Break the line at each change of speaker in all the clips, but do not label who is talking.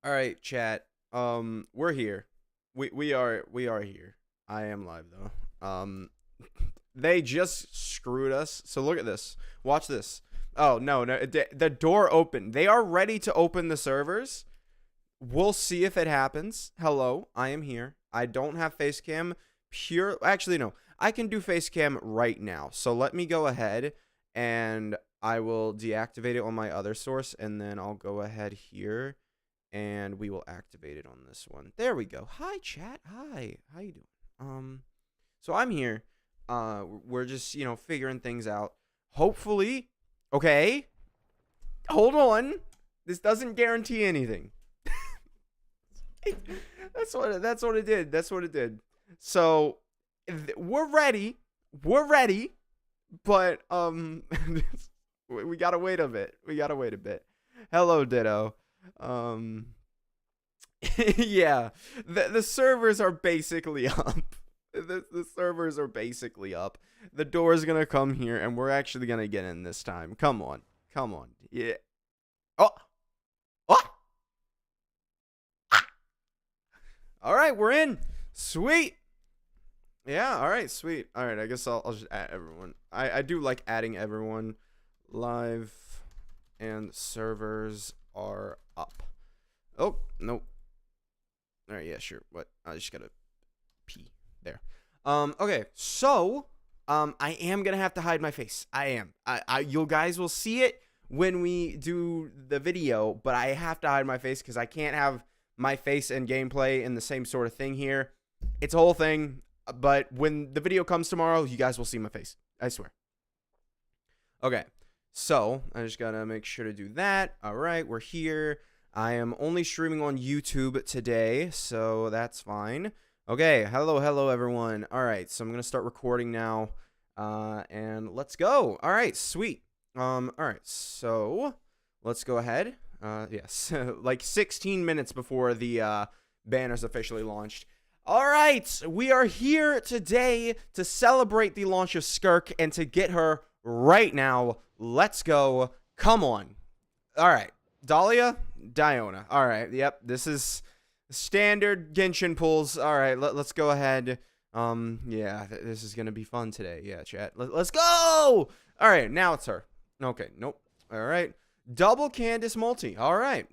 All right, chat. We're here. We are here. I am live though. They just screwed us. So look at this. Watch this. Oh no, no, the door opened. They are ready to open the servers. We'll see if it happens. Hello, I am here. I don't have face cam. Actually, no. I can do face cam right now. So let me go ahead and I will deactivate it on my other source, and then I'll go ahead here and we will activate it on this one. There we go. Hi, chat. Hi. How you doing? So I'm here. We're just, figuring things out. Hopefully, okay. Hold on. This doesn't guarantee anything. That's what it did. That's what it did. So we're ready. We're ready. But we gotta wait a bit. Hello, Ditto. Yeah. The servers are basically up. The servers are basically up. The door's gonna come here, and we're actually gonna get in this time. Come on. Yeah. Oh. All right, we're in. Sweet. Yeah, all right, sweet. All right, I guess I'll just add everyone. I do like adding everyone. Live and servers are up. Oh, nope. All right, yeah, sure. What? I just gotta pee there. Okay, so, I am gonna have to hide my face. I am. You guys will see it when we do the video, but I have to hide my face because I can't have my face and gameplay in the same sort of thing here. It's a whole thing, but when the video comes tomorrow, you guys will see my face. I swear. Okay, so I just gotta make sure to do that. All right, we're here. I am only streaming on YouTube today, so that's fine. Okay, hello everyone. All right, so I'm gonna start recording now, and let's go. All right, sweet. All right, so let's go ahead. Yes, like 16 minutes before the banner's officially launched. All right, we are here today to celebrate the launch of Skirk and to get her right now. Let's go. Come on. All right, Dahlia, Diona. All right, yep, this is standard Genshin pulls. All right, let's go ahead. Yeah, this is gonna be fun today. Yeah, chat. Let's go. All right, now it's her. Okay, nope. All right. Double Candace multi. All right.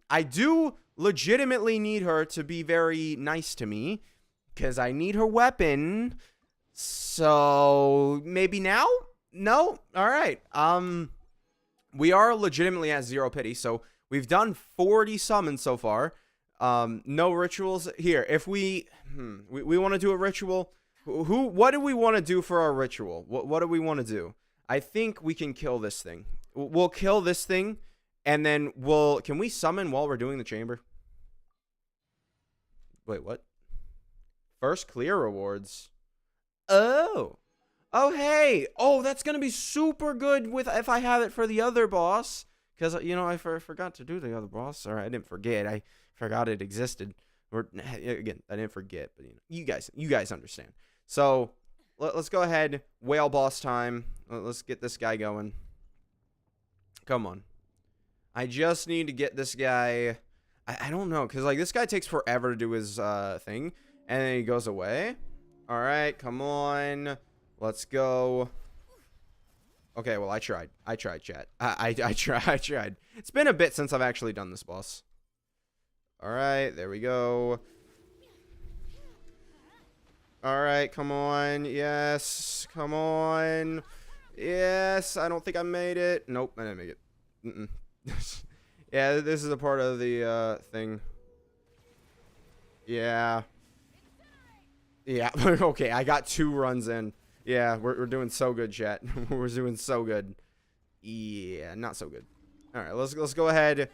I do legitimately need her to be very nice to me because I need her weapon. So maybe now? No. All right. We are legitimately at 0 pity. So we've done 40 summons so far. No rituals here. If we want to do a ritual, what do we want to do for our ritual? What do we want to do? I think we can kill this thing. We'll kill this thing, and then can we summon while we're doing the chamber? Wait, what? First clear rewards. Oh, hey. Oh, that's going to be super good if I have it for the other boss. Because, I forgot to do the other boss. All right, I didn't forget. I forgot it existed. Or, again, I didn't forget, but, you guys understand. So, let's go ahead. Whale boss time. Let's get this guy going. Come on. I just need to get this guy. I don't know, because, this guy takes forever to do his thing, and then he goes away. All right, come on. Let's go. Okay, well, I tried, chat. I tried. It's been a bit since I've actually done this boss. All right, there we go. All right, come on. Yes, come on. Yes, I don't think I made it. Nope, I didn't make it. Yeah, this is a part of the thing. Yeah. Okay, I got 2 runs in. Yeah, we're doing so good, chat. We're doing so good. Yeah, not so good. All right, let's go ahead.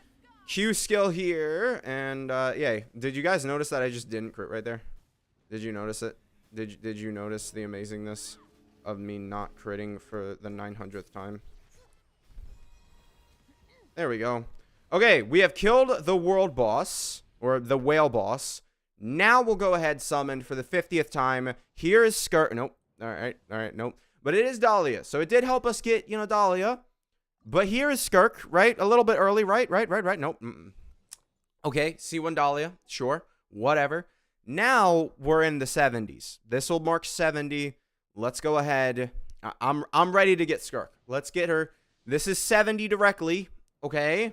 Q skill here, and yeah. Did you guys notice that I just didn't crit right there? Did you notice it? Did you notice the amazingness of me not critting for the 900th time? There we go. Okay, we have killed the world boss, or the whale boss. Now we'll go ahead summon for the 50th time. Here is Skirk. Nope. All right, nope. But it is Dahlia, so it did help us get, Dahlia. But here is Skirk, right? A little bit early, right? Nope. Okay, C1 Dahlia, sure, whatever. Now we're in the 70s. This will mark 70. Let's go ahead. I'm ready to get Skirk. Let's get her. This is 70 directly. Okay.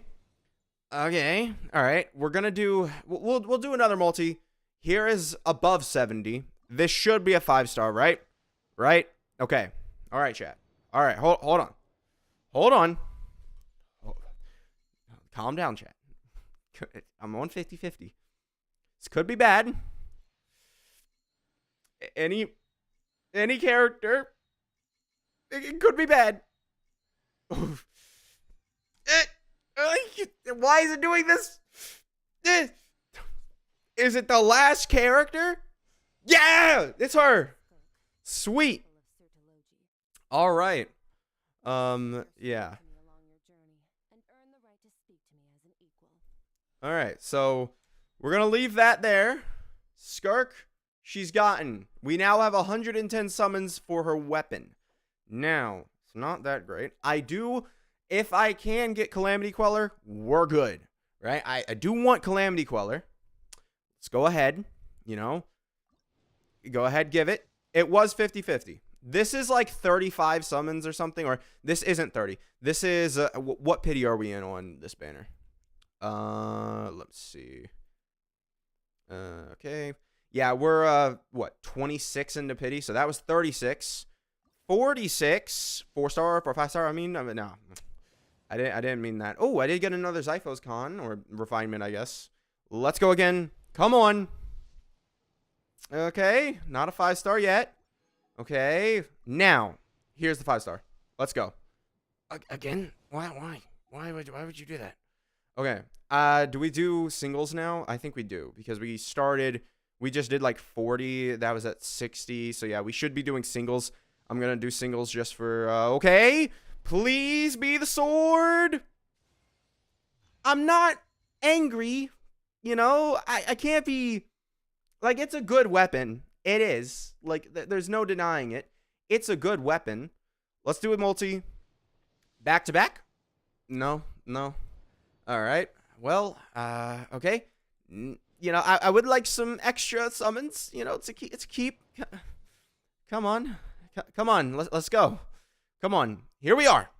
Okay. All right. We're gonna do. We'll do another multi. Here is above 70. This should be a 5-star, right? Right. Okay. All right, chat. All right. Hold on. Hold on. Calm down, chat. I'm on 50-50. This could be bad. Any character. It could be bad. Why is it doing this? Is it the last character? Yeah, it's her. Sweet. All right. Yeah. All right, so we're going to leave that there. Skirk, she's gotten. We now have 110 summons for her weapon. Now, it's not that great. I do, if I can get Calamity Queller, we're good, right? I do want Calamity Queller. Let's go ahead, you know. Go ahead, give it. It was 50-50. This is like 35 summons or something, or this isn't 30. This is, what pity are we in on this banner? Let's see. Okay. Yeah, we're, what, 26 into pity, so that was 36. 46, 4-star or 5-star, I mean, no. I didn't mean that. Oh, I did get another Zyphos Con, or refinement, I guess. Let's go again. Come on. Okay, not a 5-star yet. Okay, now, here's the 5-star. Let's go. Again? Why? Why would you do that? Okay, do we do singles now? I think we do, because we just did like 40. That was at 60, so yeah, we should be doing singles. I'm gonna do singles just for, okay. Please be the sword. I'm not angry, you know? I can't be, like, it's a good weapon. It is. Like, there's no denying it. It's a good weapon. Let's do it multi. Back to back? No. All right. Well, okay. You know, I would like some extra summons, you know, to keep. Come on. Come on. Let's go. Come on. Here we are.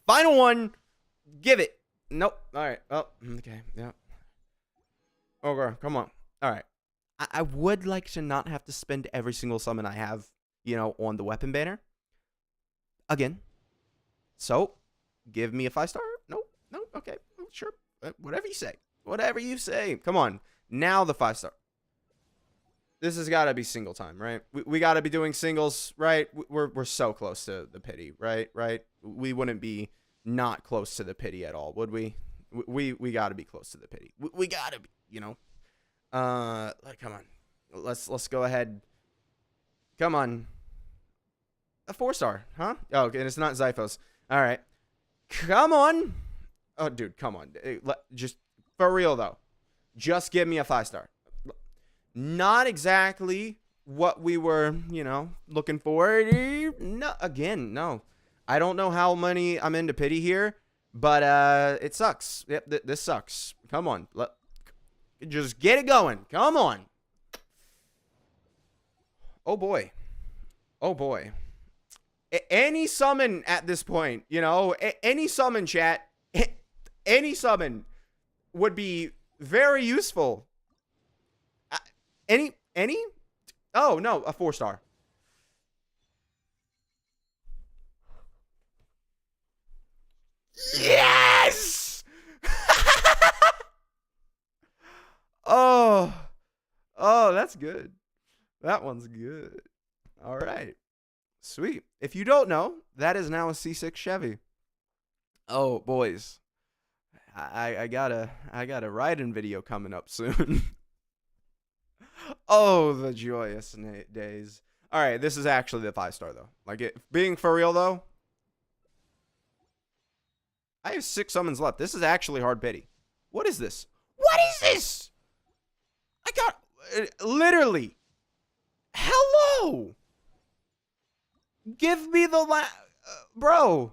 Final one. Give it. Nope. All right. Oh, okay. Yeah. Okay. Come on. All right. I would like to not have to spend every single summon I have, you know, on the weapon banner. Again. So, give me a 5-star? No. Okay. Sure. Whatever you say. Whatever you say. Come on. Now the 5-star. This has got to be single time, right? We got to be doing singles, right? We're so close to the pity, right? We wouldn't be not close to the pity at all, would we? We got to be close to the pity. We got to be, you know. Come on. Let's go ahead. Come on. A 4-star, huh? Oh, okay, and it's not Zyphos. All right. Come on. Oh, dude, come on. Just for real though. Just give me a 5-star. Not exactly what we were, you know, looking for. No, again, no. I don't know how many I'm into pity here, but it sucks. Yep, this sucks. Come on. Just get it going. Come on. Oh, boy. Oh, boy. Any summon at this point, you know, any summon, chat, any summon would be very useful. Any? Oh, no, a 4-star. Yes! Oh, that's good. That one's good. All right. Sweet. If you don't know, that is now a C6 Chevy. Oh, boys. I got a riding video coming up soon. Oh, the joyous days. All right, this is actually the 5-star though. Like, being for real though, I have 6 summons left. This is actually hard pity. What is this? What is this? I got literally. Hello. Give me the bro.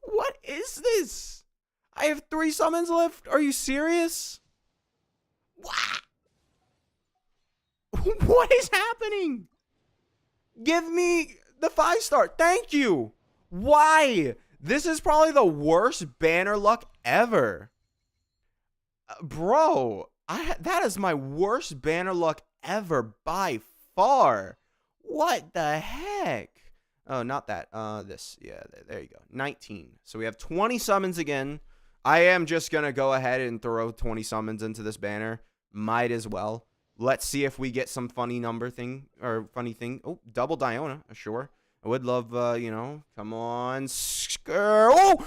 What is this? I have 3 summons left. Are you serious? What? What is happening? Give me the 5-star. Thank you. Why? This is probably the worst banner luck ever. Bro, that is my worst banner luck ever by far. What the heck? Oh, not that. This. Yeah, there you go. 19. So we have 20 summons again. I am just going to go ahead and throw 20 summons into this banner. Might as well. Let's see if we get some funny number thing or funny thing. Oh, double Diona. Sure. I would love, you know, come on. Oh!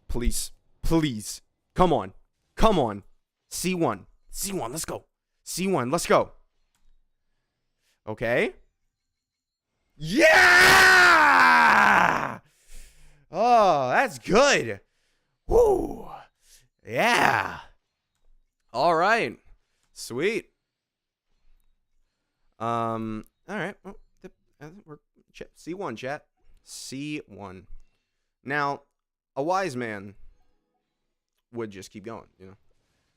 Please. Please. Come on. Come on. C1. C1. Let's go. C1. Let's go. Okay. Yeah! Oh, that's good. Woo. Yeah. All right. Sweet. All right. Well, we're C1, chat. C1. Now, a wise man would just keep going, you know.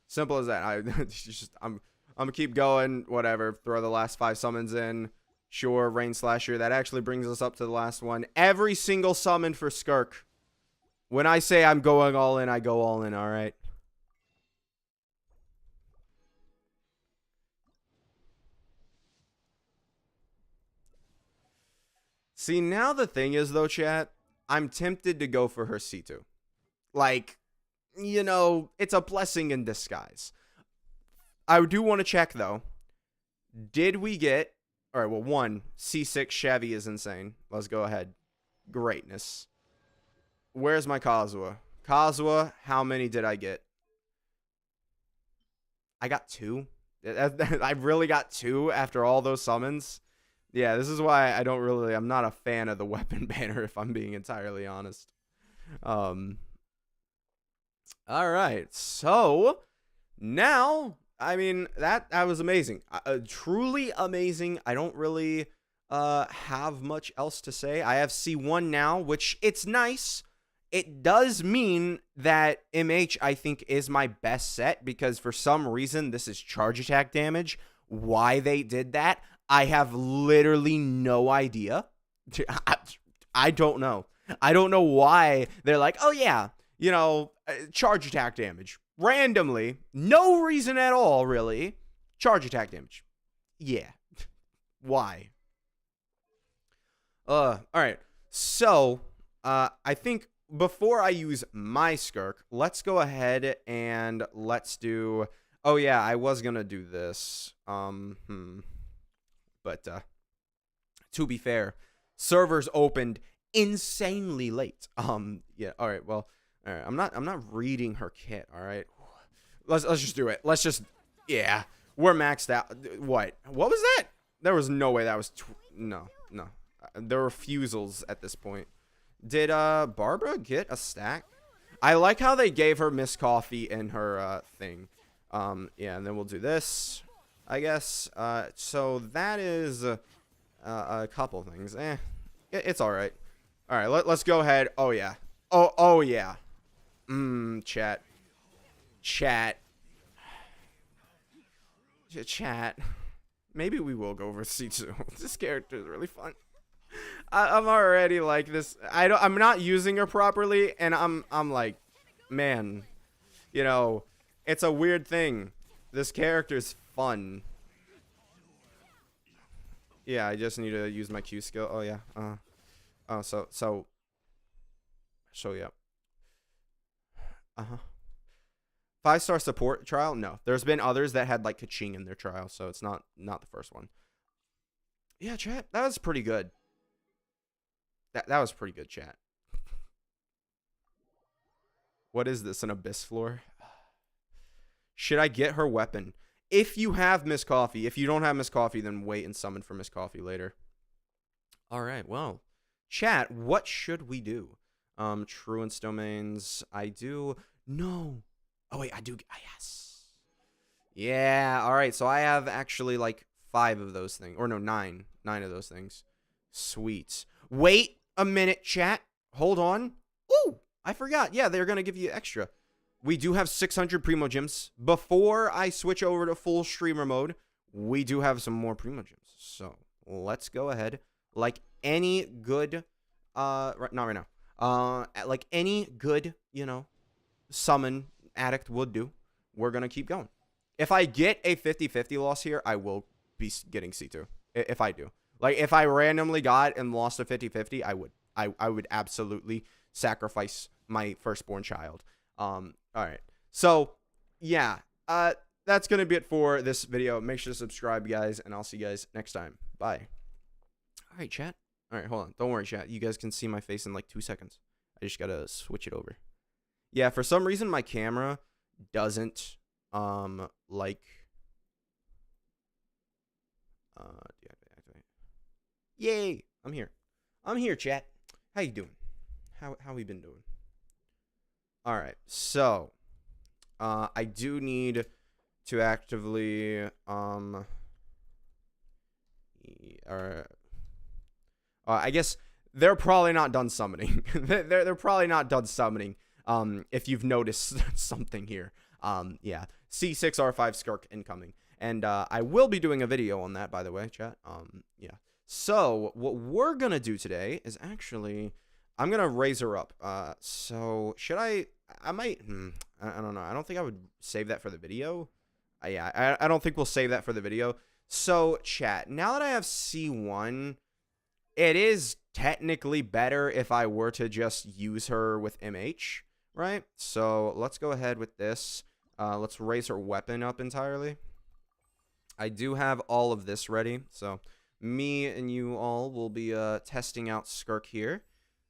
Simple as that. I'm gonna keep going, whatever. Throw the last 5 summons in. Sure, Rain Slasher. That actually brings us up to the last one. Every single summon for Skirk. When I say I'm going all in, I go all in, all right? See, now the thing is, though, chat, I'm tempted to go for her C2. Like, you know, it's a blessing in disguise. I do want to check, though. Did we get... All right, well, 1, C6 Chevy is insane. Let's go ahead. Greatness. Where's my Kazuha? Kazuha, how many did I get? I got 2. I really got 2 after all those summons. Yeah, this is why I'm not a fan of the weapon banner, if I'm being entirely honest. All right, so now, I mean, that was amazing. Truly amazing. I don't really have much else to say. I have C1 now, which it's nice. It does mean that MH, I think, is my best set because for some reason, this is charge attack damage. Why they did that, I have literally no idea. I don't know. I don't know why they're like, oh, yeah, you know, charge attack damage. Randomly, no reason at all, really. Charge attack damage. Yeah. Why? All right. So, I think before I use my Skirk, let's go ahead and let's do... Oh, yeah, I was going to do this. But, to be fair, servers opened insanely late. Yeah, all right, well, all right, I'm not reading her kit, all right? Let's just do it. Let's just, yeah, we're maxed out. What was that? There was no way that was, no. There were refusals at this point. Did, Barbara get a stack? I like how they gave her Miss Coffee in her, thing. Yeah, and then we'll do this, I guess. So that is a couple things. It's all right. All right, let's go ahead. Oh, yeah. Oh, yeah. Chat. Maybe we will go over C2. This character is really fun. I'm already like this. I'm not using her properly, and I'm like, man, you know, it's a weird thing. This character's fun. Yeah, I just need to use my Q skill. Oh yeah. Oh, so yeah. 5-star support trial? No. There's been others that had like Kaching in their trial, so it's not the first one. Yeah, chat. That was pretty good. That was pretty good, chat. What is this? An abyss floor? Should I get her weapon? If you have Miss Coffee. If you don't have Miss Coffee, then wait and summon for Miss Coffee later. All right, well. Chat, what should we do? Truant's domains. I do. No. Oh, wait, I do. Yes. Yeah, all right. So I have actually like 5 of those things. Or no, 9. 9 of those things. Sweet. Wait a minute, chat. Hold on. Ooh, I forgot. Yeah, they're going to give you extra. we do have 600 Primo Gems. Before I switch over to full streamer mode, we do have some more Primo Gems. So let's go ahead. Like any good, not right now. Like any good, you know, summon addict would do, we're going to keep going. If I get a 50-50 loss here, I will be getting C2. If I do. Like, if I randomly got and lost a 50-50, I would absolutely sacrifice my firstborn child. All right. So, yeah. That's going to be it for this video. Make sure to subscribe, guys, and I'll see you guys next time. Bye. All right, chat. All right, hold on. Don't worry, chat. You guys can see my face in like 2 seconds. I just got to switch it over. Yeah, for some reason, my camera doesn't, like, deactivate. Yay! I'm here. I'm here, chat. How you doing? How we been doing? All right, so, I do need to actively, I guess they're probably not done summoning. they're probably not done summoning. If you've noticed something here. Yeah, C6R5 Skirk incoming. And I will be doing a video on that, by the way, chat. Yeah. So what we're gonna do today is actually, I'm gonna raise her up. So should I might, I don't know. I don't think I would save that for the video. Yeah, I don't think we'll save that for the video. So chat, now that I have C1, it is technically better if I were to just use her with MH, right? So let's go ahead with this. Let's raise her weapon up entirely. I do have all of this ready, so me and you all will be testing out Skirk here.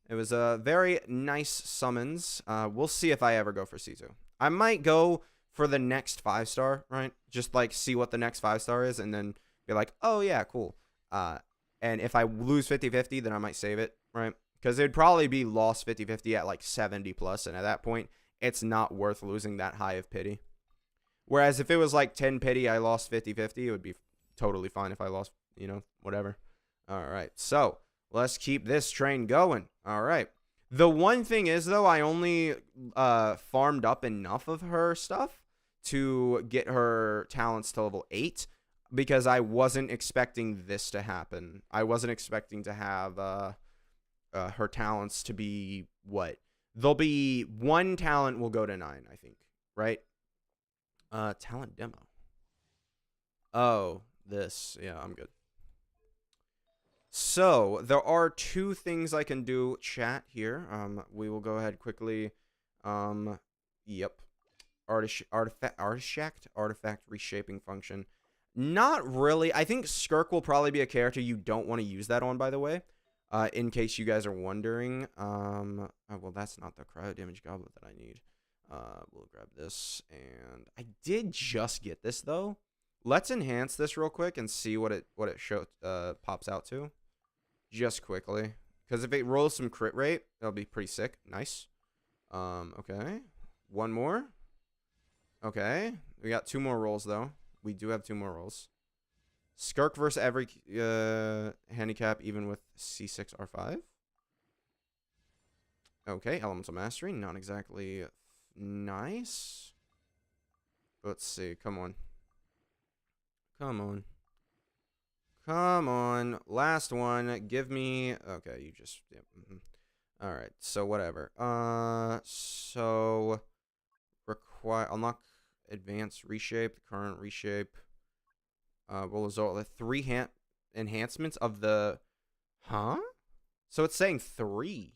It was a very nice summons. We'll see if I ever go for C2. I might go for the next 5-star, right? Just like see what the next 5-star is and then be like, oh yeah, cool. And if I lose 50-50, then I might save it, right? Because it'd probably be lost 50-50 at like 70 plus, and at that point, it's not worth losing that high of pity. Whereas if it was like 10 pity, I lost 50-50, it would be totally fine if I lost, you know, whatever. All right, so let's keep this train going. All right. The one thing is, though, I only farmed up enough of her stuff to get her talents to level 8. Because I wasn't expecting this to happen. I wasn't expecting to have her talents to be what? There'll be one talent will go to 9, I think. Right? Talent demo. Oh, this. Yeah, I'm good. So, there are 2 things I can do, chat, here. We will go ahead quickly. Yep. Artifact reshaping function. Not really. I think Skirk will probably be a character you don't want to use that on, by the way. In case you guys are wondering. Oh, well, that's not the cryo damage goblet that I need. We'll grab this. And I did just get this, though. Let's enhance this real quick and see what it pops out to. Just quickly. Because if it rolls some crit rate, that'll be pretty sick. Nice. Okay. One more. Okay. We got 2 more rolls, though. We do have 2 more rolls. Skirk versus every handicap, even with C6R5. Okay, Elemental Mastery. Not exactly nice. Let's see. Come on. Come on. Come on. Last one. Give me... Okay, you just... Yep. Alright, so whatever. So... Require... Unlock... Advanced reshape, the current reshape will result with 3 enhancements of the so it's saying 3.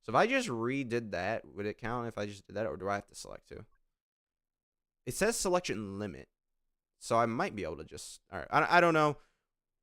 So if I just redid that, would it count if I just did that, or do I have to select 2? It says selection limit, so I might be able to just all right. I don't know,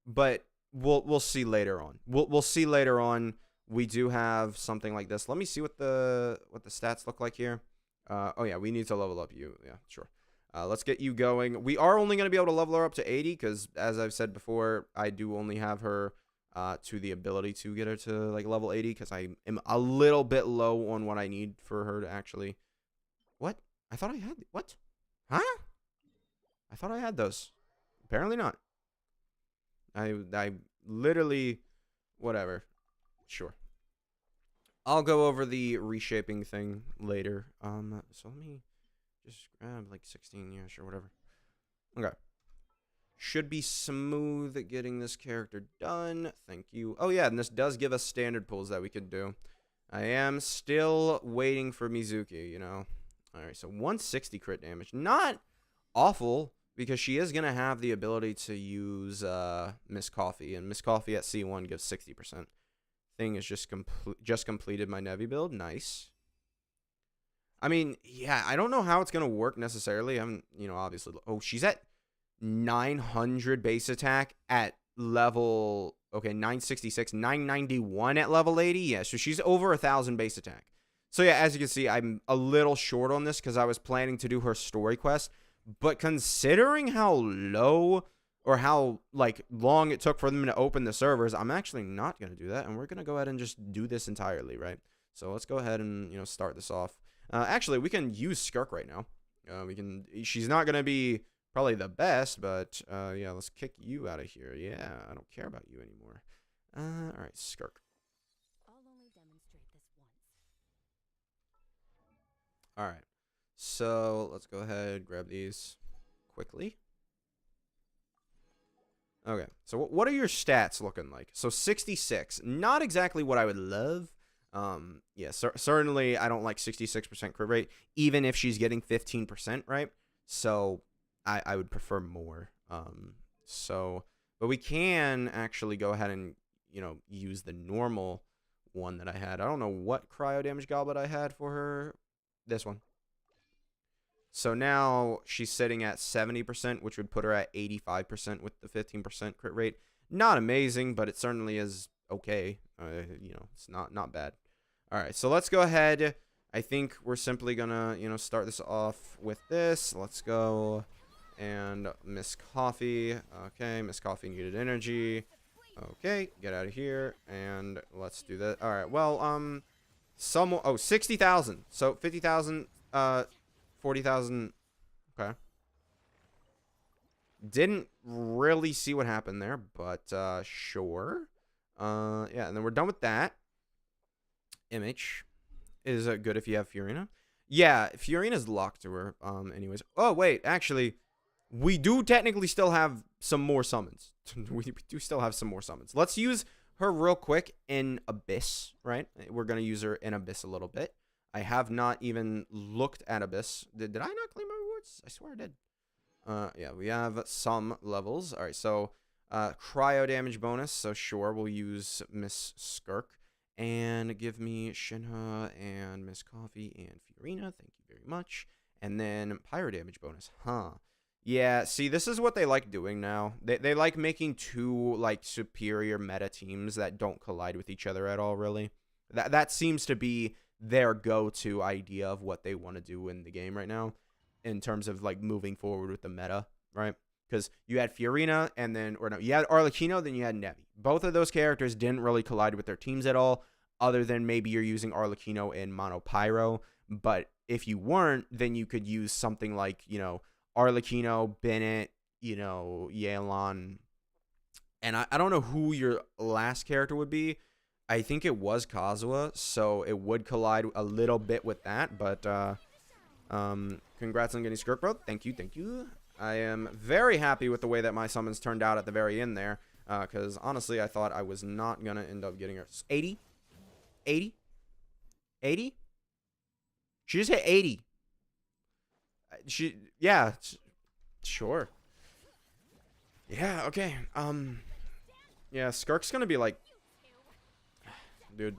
but we'll see later on. We'll see later on. We do have something like this. Let me see what the stats look like here. Oh yeah, we need to level up you. Yeah, sure. Let's get you going. We are only going to be able to level her up to 80 because, as I've said before, I do only have her to the ability to get her to like level 80 because I am a little bit low on what I need for her to actually. What? I thought I had what? Huh? I thought I had those. Apparently not. I literally whatever. Sure. I'll go over the reshaping thing later. So let me just grab like 16, yeah, sure, whatever. Okay. Should be smooth getting this character done. Thank you. Oh yeah, and this does give us standard pulls that we could do. I am still waiting for Mizuki, you know. Alright, so 160 crit damage. Not awful, because she is going to have the ability to use Miss Coffee, and Miss Coffee at C1 gives 60%. Thing is just completed my Nevi build. Nice. I mean, yeah, I don't know how it's going to work necessarily. I'm, you know, obviously. Oh, she's at 900 base attack at level, okay, 966, 991 at level 80. Yeah, so she's over 1,000 base attack. So yeah, as you can see, I'm a little short on this because I was planning to do her story quest. But considering how low or how like long it took for them to open the servers, I'm actually not going to do that. And we're going to go ahead and just do this entirely, right? So let's go ahead and, you know, start this off. Actually, we can use Skirk right now. She's not going to be probably the best, but yeah, let's kick you out of here. Yeah, I don't care about you anymore. All right, Skirk.
I'll only demonstrate this once.
All right. So let's go ahead, grab these quickly. Okay, so what are your stats looking like? So 66, not exactly what I would love. Yeah, certainly I don't like 66% crit rate, even if she's getting 15%, right? So I would prefer more. But we can actually go ahead and, you know, use the normal one that I had. I don't know what cryo damage goblet I had for her. This one. So now she's sitting at 70%, which would put her at 85% with the 15% crit rate. Not amazing, but it certainly is okay. You know, it's not bad. All right, so let's go ahead. I think we're simply gonna, you know, start this off with this. Let's go and Miss Coffee. Okay, Miss Coffee needed energy. Okay, get out of here and let's do that. All right, well, 60,000. So 50,000. 40,000. Okay. Didn't really see what happened there, but sure. Yeah, and then we're done with that. Image is good if you have Fiorina. Yeah, Fiorina's locked to her. Anyways. Oh wait, actually, we do technically still have some more summons. We do still have some more summons. Let's use her real quick in Abyss, right? We're gonna use her in Abyss a little bit. I have not even looked at Abyss. Did I not claim my rewards? I swear I did. Yeah, we have some levels. All right, so cryo damage bonus. So sure, we'll use Miss Skirk. And give me Shinha and Miss Coffee and Fiorina. Thank you very much. And then pyro damage bonus. Huh. Yeah, see, this is what they like doing now. They like making two, like, superior meta teams that don't collide with each other at all, really. That seems to be their go-to idea of what they want to do in the game right now in terms of like moving forward with the meta, right? Because you had Fiorina and then, or no, you had Arlecchino, then you had Nevi. Both of those characters didn't really collide with their teams at all, other than maybe you're using Arlecchino in Mono Pyro. But if you weren't, then you could use something like, you know, Arlecchino, Bennett, you know, Yelan. And I don't know who your last character would be. I think it was Kazuha, so it would collide a little bit with that, but congrats on getting Skirk, bro. Thank you, thank you. I am very happy with the way that my summons turned out at the very end there, because honestly, I thought I was not going to end up getting her. 80? 80? 80? She just hit 80. Yeah, sure. Yeah, okay. Yeah, Skirk's going to be like, dude,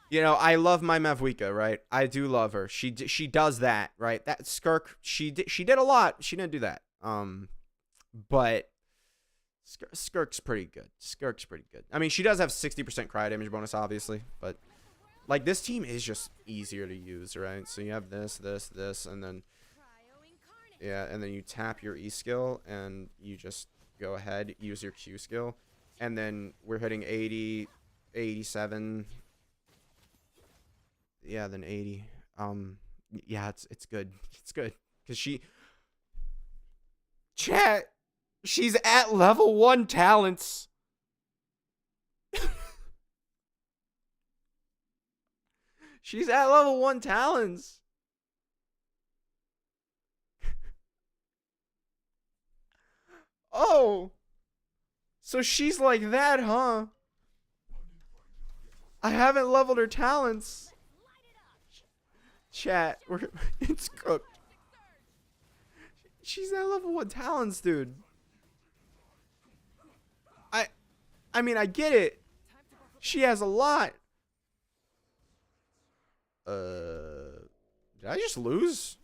you know, I love my Mavwika, right? I do love her. She does that, right? That Skirk, she did a lot. She didn't do that. But Skirk's pretty good. Skirk's pretty good. I mean, she does have 60% cryo damage bonus, obviously, but like this team is just easier to use, right? So you have this, and then yeah, and then you tap your E skill and you just go ahead, use your Q skill, and then we're hitting 80. 87. Yeah, then 80. Yeah, it's good. It's good because she's at level 1 talents. She's at level 1 talents. Oh. So she's like that, huh? I haven't leveled her talents. Chat, it's cooked. She's at level 1 talents, dude. I mean, I get it. She has a lot. Did I just lose?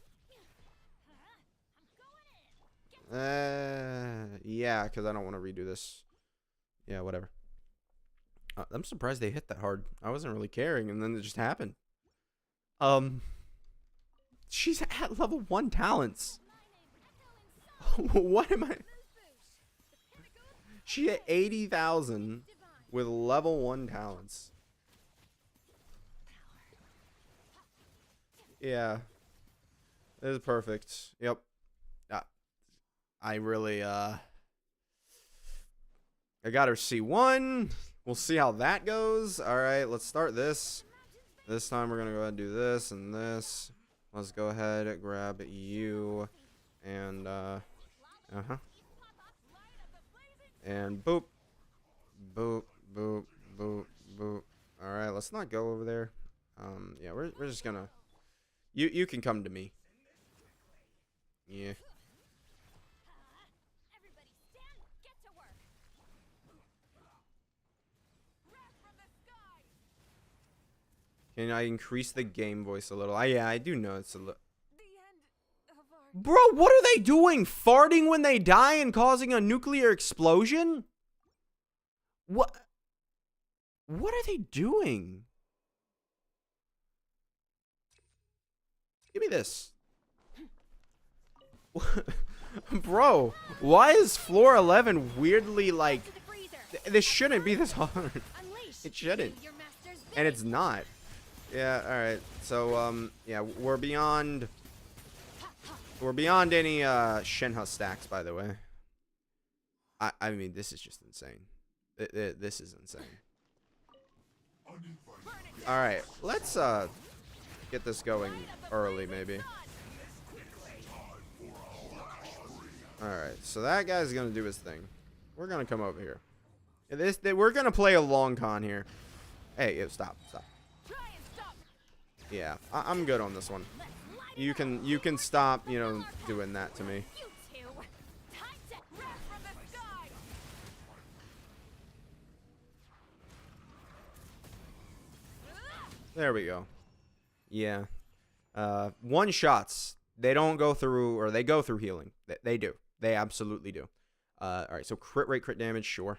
Yeah, because I don't want to redo this. Yeah, whatever. I'm surprised they hit that hard. I wasn't really caring, and then it just happened. She's at level 1 talents. What am I? She at 80,000 with level 1 talents. Yeah. This is perfect. Yep. I really, I got her C1. We'll see how that goes. Alright, let's start this. This time we're going to go ahead and do this and this. Let's go ahead and grab you. And, and boop. Boop, boop, boop, boop. Alright, let's not go over there. Yeah, we're just gonna... You can come to me. Yeah. Can I increase the game voice a little? Yeah, I do know it's a little... Bro, what are they doing? Farting when they die and causing a nuclear explosion? What are they doing? Give me this. Bro, why is floor 11 weirdly like... This shouldn't be this hard. It shouldn't. And it's not. Yeah, alright. So, yeah, we're beyond any, Shenhe stacks, by the way. I mean, this is just insane. This is insane. Alright, let's, get this going early, maybe. Alright, so that guy's gonna do his thing. We're gonna come over here. We're gonna play a long con here. Hey, stop. Yeah, I'm good on this one. You can stop, you know, doing that to me. There we go. Yeah. One shots. They don't go through, or they go through healing. They do. They absolutely do. Alright, so crit rate, crit damage, sure.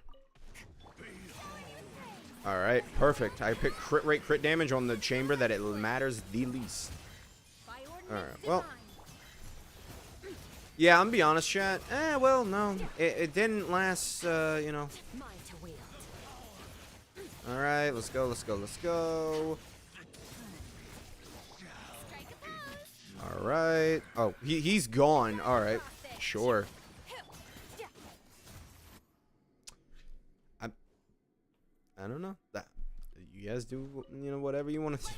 Alright, perfect. I picked crit rate, crit damage on the chamber that it matters the least. Alright, well. Yeah, I'm gonna be honest, chat. Well, no. It didn't last, you know. Alright, let's go. Alright. Oh, he's gone. Alright, sure. I don't know. You guys do, you know, whatever you want to do.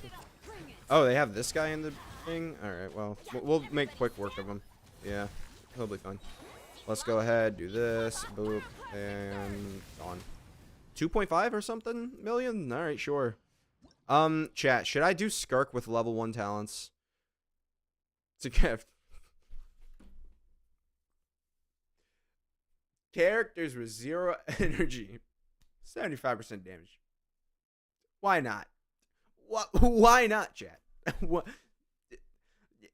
Oh, they have this guy in the thing? Alright, well, we'll make quick work of him. Yeah, he'll be fine. Let's go ahead, do this, boop, and gone. 2.5 or something million? Alright, sure. Chat, should I do Skirk with level 1 talents? It's a gift. Characters with 0 energy. 75% damage. Why not? Why not, chat? What?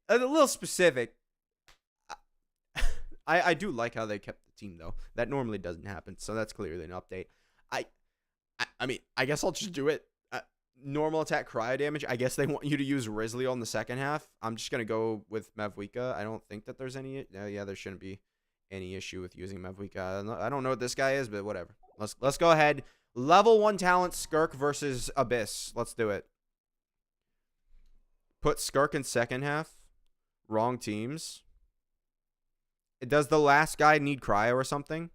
A little specific. I do like how they kept the team, though. That normally doesn't happen, so that's clearly an update. I mean, I guess I'll just do it. Normal attack cryo damage. I guess they want you to use Risley on the second half. I'm just going to go with Mavwika. I don't think that there's any... yeah, there shouldn't be any issue with using Mavwika. I don't know what this guy is, but whatever. Let's go ahead. Level 1 talent, Skirk versus Abyss. Let's do it. Put Skirk in second half. Wrong teams. Does the last guy need cryo or something?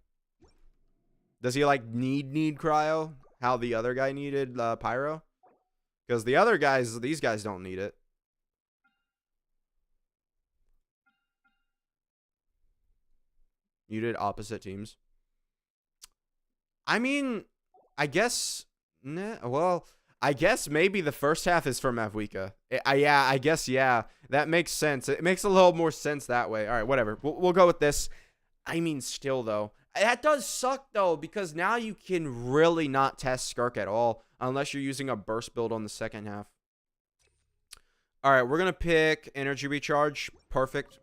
Does he, like, need cryo? How the other guy needed pyro? Because the other guys, these guys don't need it. You did opposite teams. I mean, I guess. Nah, well, I guess maybe the first half is for Mavwika. Yeah, I guess, yeah. That makes sense. It makes a little more sense that way. All right, whatever. We'll go with this. I mean, still, though. That does suck, though, because now you can really not test Skirk at all unless you're using a burst build on the second half. All right, we're going to pick Energy Recharge. Perfect.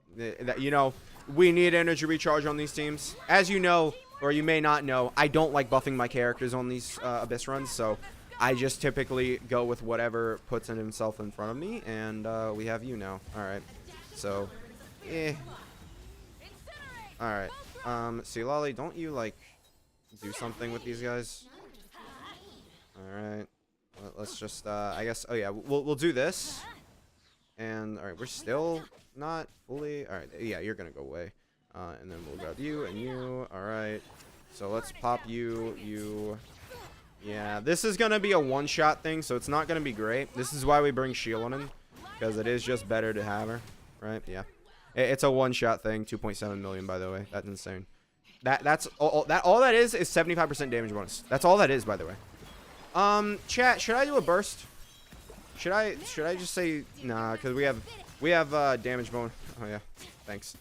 You know, we need Energy Recharge on these teams. As you know, or you may not know, I don't like buffing my characters on these Abyss runs, so I just typically go with whatever puts himself in front of me, and we have you now. All right, so, All right, see, Lolly, don't you, like, do something with these guys? All right, let's just, I guess, oh yeah, we'll do this. And, all right, we're still not fully, all right, yeah, you're gonna go away. And then we'll grab you and you. All right. So let's pop you. Yeah, this is going to be a one-shot thing, so it's not going to be great. This is why we bring Shieldon in, because it is just better to have her, right? Yeah. It's a one-shot thing. 2.7 million, by the way. That's insane. That's all that is 75% damage bonus. That's all that is, by the way. Chat, should I do a burst? Should I just say nah, because we have damage bonus. Oh yeah. Thanks.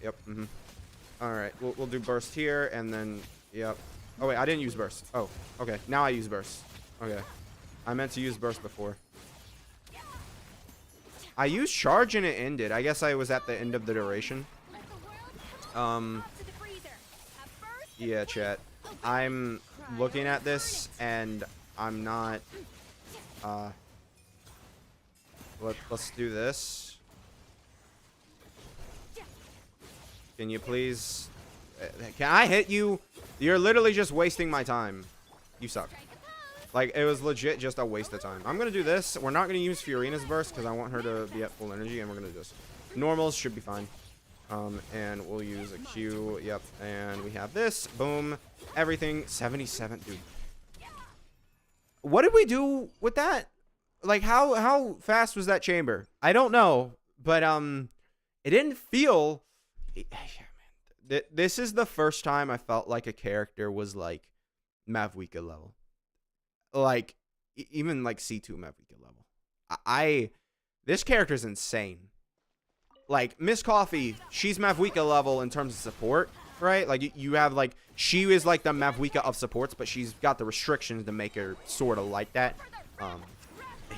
Yep. All right. We'll do burst here, and then yep. Oh wait, I didn't use burst. Oh, okay. Now I use burst. Okay. I meant to use burst before. I used charge and it ended. I guess I was at the end of the duration. Yeah, chat. I'm looking at this and I'm not. Let's do this. Can you please? Can I hit you? You're literally just wasting my time. You suck. Like, it was legit just a waste of time. I'm going to do this. We're not going to use Fiorina's burst because I want her to be at full energy, and we're going to do this. Normals should be fine. And we'll use a Q. Yep. And we have this. Boom. Everything. 77. Dude. What did we do with that? Like, how fast was that chamber? I don't know. But, it didn't feel... Yeah, man. This is the first time I felt like a character was like Mavwika level, like even like C2 Mavwika level. This character's insane. Like Miss Coffee, she's Mavwika level in terms of support, right? Like you have like she is like the Mavwika of supports, but she's got the restrictions to make her sort of like that.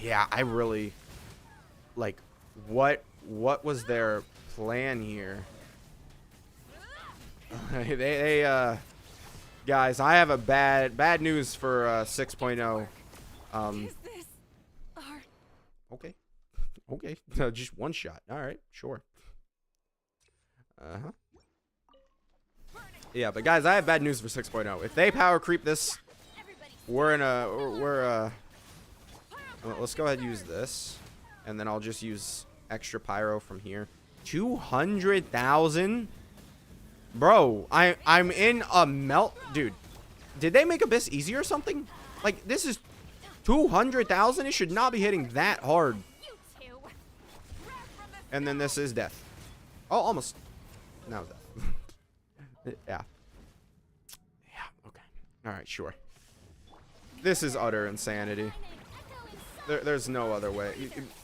Yeah, I really like what was their plan here? Guys, I have a bad news for 6.0. Okay. Okay. Just one shot. All right, sure. Yeah, but guys, I have bad news for 6.0. If they power creep this, let's go ahead and use this, and then I'll just use extra pyro from here. 200,000. Bro, I'm in a melt. Dude, did they make Abyss easy or something? Like, this is 200,000. It should not be hitting that hard. And then this is death. Oh, almost. Now death. Yeah. Yeah, okay. All right, sure. This is utter insanity. There's no other way.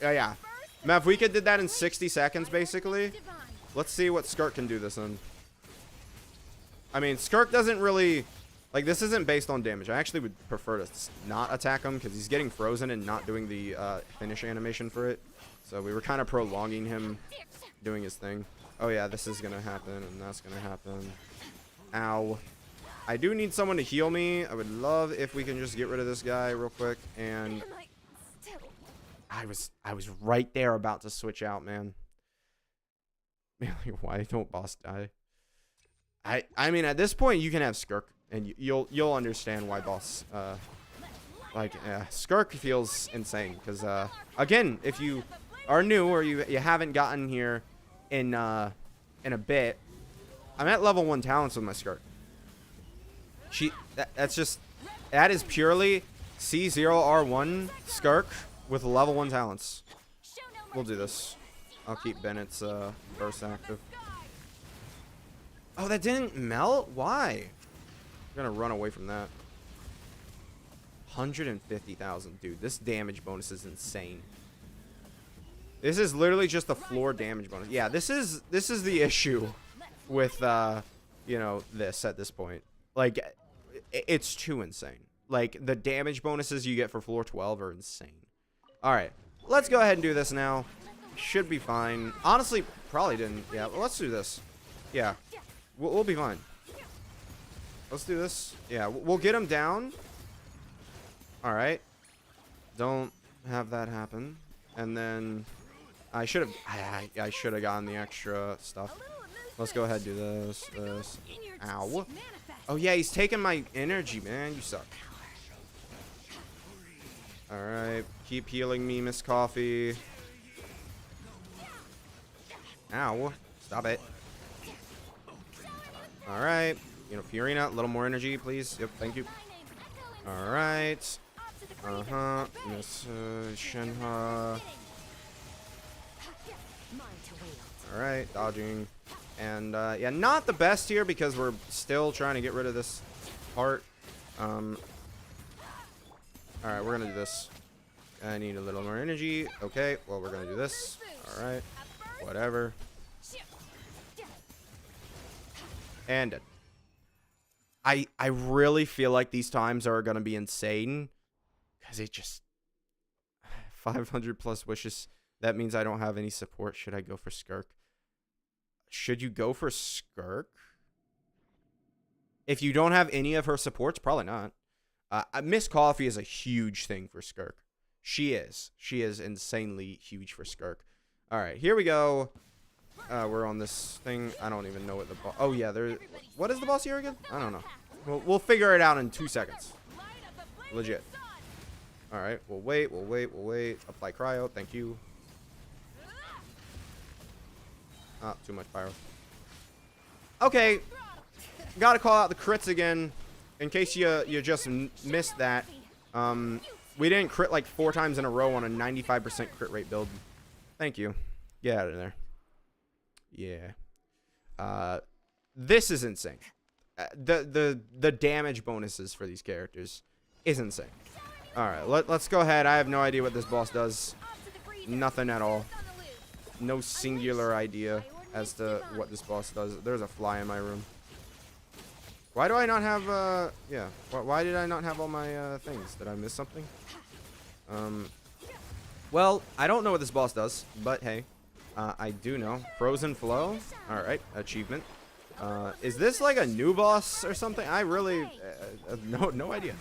Yeah. Mavwika did that in 60 seconds, basically. Let's see what Skirk can do this in. I mean, Skirk doesn't really... Like, this isn't based on damage. I actually would prefer to not attack him because he's getting frozen and not doing the finish animation for it. So we were kind of prolonging him doing his thing. Oh, yeah, this is going to happen and that's going to happen. Ow. I do need someone to heal me. I would love if we can just get rid of this guy real quick. And I was right there about to switch out, man. Why don't boss die? I mean, at this point, you can have Skirk, and you'll understand why boss. Skirk feels insane because again, if you are new or you haven't gotten here in a bit, I'm at level 1 talents with my Skirk. That is purely C0R1 Skirk with level 1 talents. We'll do this. I'll keep Bennett's burst active. Oh, that didn't melt? Why? I'm gonna run away from that. 150,000. Dude, this damage bonus is insane. This is literally just the floor damage bonus. Yeah, this is the issue with you know, this at this point. Like, it's too insane. Like, the damage bonuses you get for floor 12 are insane. All right, let's go ahead and do this now. Should be fine. Honestly, probably didn't. Yeah, well, let's do this. Yeah, we'll be fine. Let's do this. Yeah, we'll get him down. All right. Don't have that happen. And then I should have I should have gotten the extra stuff. Let's go ahead and do this. Ow. Oh yeah, he's taking my energy, man. You suck. All right, keep healing me, Miss Coffee. Ow. Stop it. All right. You know, Fiorina, a little more energy, please. Yep, thank you. All right. Miss Shenhe. All right, dodging. And yeah, not the best here because we're still trying to get rid of this part. All right, we're gonna do this. I need a little more energy. Okay, well, we're gonna do this. All right, whatever. And I really feel like these times are gonna be insane because it just 500 plus wishes. That means I don't have any support. Should I go for Skirk? Should you go for Skirk? If you don't have any of her supports, probably not. Miss Coffee is a huge thing for Skirk. She is. She is insanely huge for Skirk. All right, here we go. We're on this thing. I don't even know what the boss... Oh, yeah. What is the boss here again? I don't know. We'll figure it out in 2 seconds. Legit. All right. We'll wait. We'll wait. We'll wait. Apply cryo. Thank you. Ah, too much pyro. Okay. Gotta call out the crits again. In case you just missed that. We didn't crit like 4 times in a row on a 95% crit rate build. Thank you. Get out of there. Yeah. This is insane. The damage bonuses for these characters is insane. All right, let's go ahead. I have no idea what this boss does. Nothing at all. No singular idea as to what this boss does. There's a fly in my room. Why do I not have yeah? Why did I not have all my things? Did I miss something? Well, I don't know what this boss does, but hey, I do know. Frozen Flow. All right, achievement. Is this like a new boss or something? I really have no idea.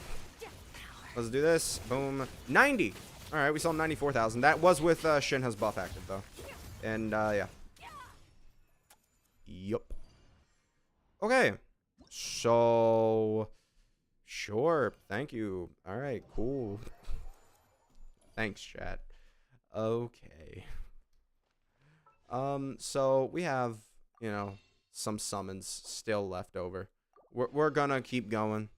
Let's do this. Boom. 90. All right, we saw 94,000. That was with Shenhe's buff active though, and yeah. Yup. Okay. So, sure. Thank you. All right. Cool. Thanks, chat. Okay. So we have, you know, some summons still left over. We're gonna keep going.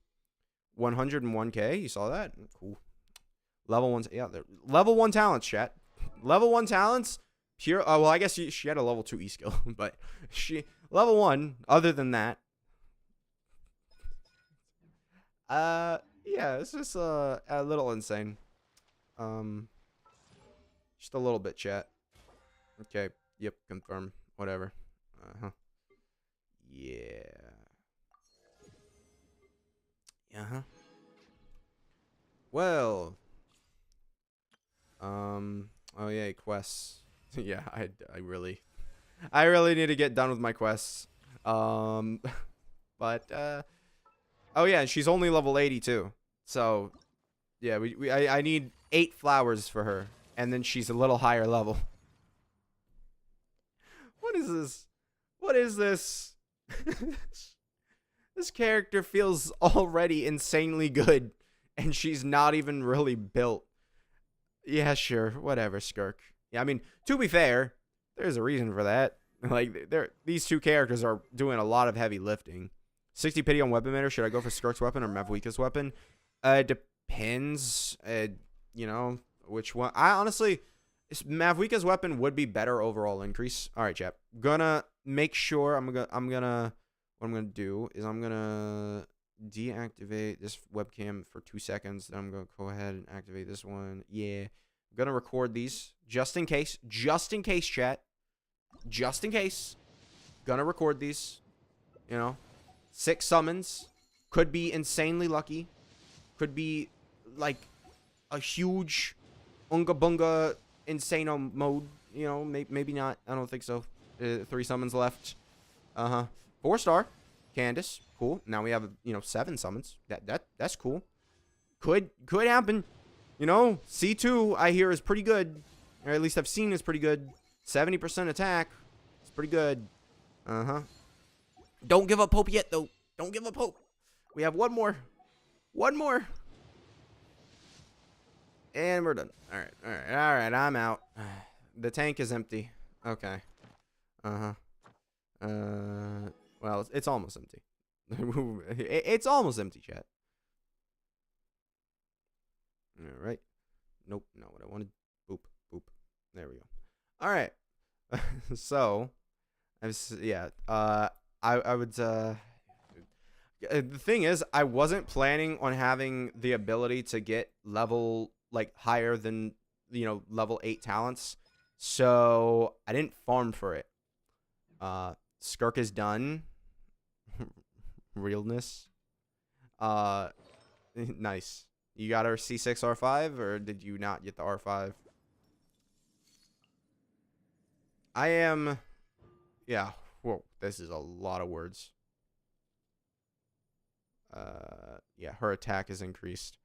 101k. You saw that? Cool. Level 1. Yeah. Level 1 talents, chat. Level 1 talents. Pure. Oh well, I guess she had a level 2 e skill, but she level 1. Other than that. Yeah, it's just a little insane. Just a little bit, chat. Okay. Yep. Confirm. Whatever. Yeah. Well. Oh yeah, quests. Yeah, I really need to get done with my quests. But oh yeah, and she's only level 82. So yeah, I need 8 flowers for her, and then she's a little higher level. What is this? What is this? This character feels already insanely good, and she's not even really built. Yeah, sure, whatever, Skirk. Yeah, I mean, to be fair, there's a reason for that. Like, these two characters are doing a lot of heavy lifting. 60 pity on weapon meter. Should I go for Skirk's weapon or Mavwika's weapon? It depends. You know, which one. I honestly, Mavwika's weapon would be better overall increase. All right, chap. Gonna make sure I'm gonna what I'm gonna do is I'm gonna deactivate this webcam for 2 seconds. Then I'm gonna go ahead and activate this one. Yeah, I'm gonna record these just in case. Just in case, chat. Just in case. Gonna record these. You know, 6 summons. Could be insanely lucky. Could be like a huge unga bunga insano mode. You know, maybe not. I don't think so. 3 summons left. 4-star. Candace. Cool. Now we have, 7 summons. That's cool. Could happen. You know, C2 I hear is pretty good. Or at least I've seen is pretty good. 70% attack. It's pretty good. Don't give up hope yet, though. Don't give up hope. We have one more. One more. And we're done. All right. I'm out. The tank is empty. Okay. Well, it's almost empty. It's almost empty, chat. All right. Nope, not what I wanted. Boop, boop. There we go. All right. So, I would. The thing is, I wasn't planning on having the ability to get level higher than level 8 talents, so I didn't farm for it. Skirk is done. Realness. Nice. You got our C6 R5, or did you not get the R5? I am. Yeah. Whoa. This is a lot of words. Yeah. Her attack is increased.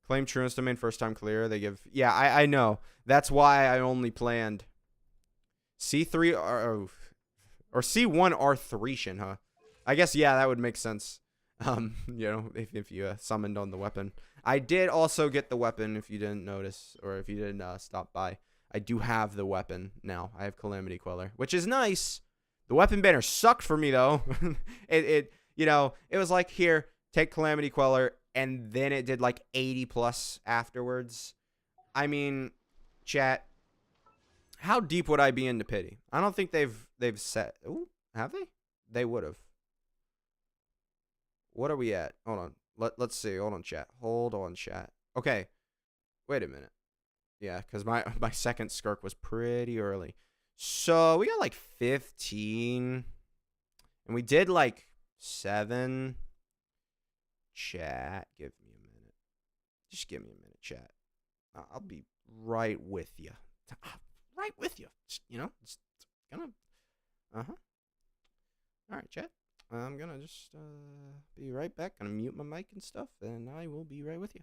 Claim truance domain first time clear. They give. Yeah. I know. That's why I only planned C3 or C1 R3 huh? I guess, yeah, that would make sense. If you summoned on the weapon. I did also get the weapon, if you didn't notice, or if you didn't stop by. I do have the weapon now. I have Calamity Queller, which is nice. The weapon banner sucked for me, though. it was like, here, take Calamity Queller, and then it did like 80 plus afterwards. I mean, chat, how deep would I be into pity? I don't think they've set. Ooh, have they? They would have. What are we at? Hold on. Let's see. Hold on, chat. Hold on, chat. Okay. Wait a minute. Yeah, because my second Skirk was pretty early. So we got like 15. And we did like 7. Chat. Give me a minute. Just give me a minute, chat. I'll be right with you. Right with you. Just gonna. All right, chat. I'm gonna just be right back. Gonna mute my mic and stuff, and I will be right with you.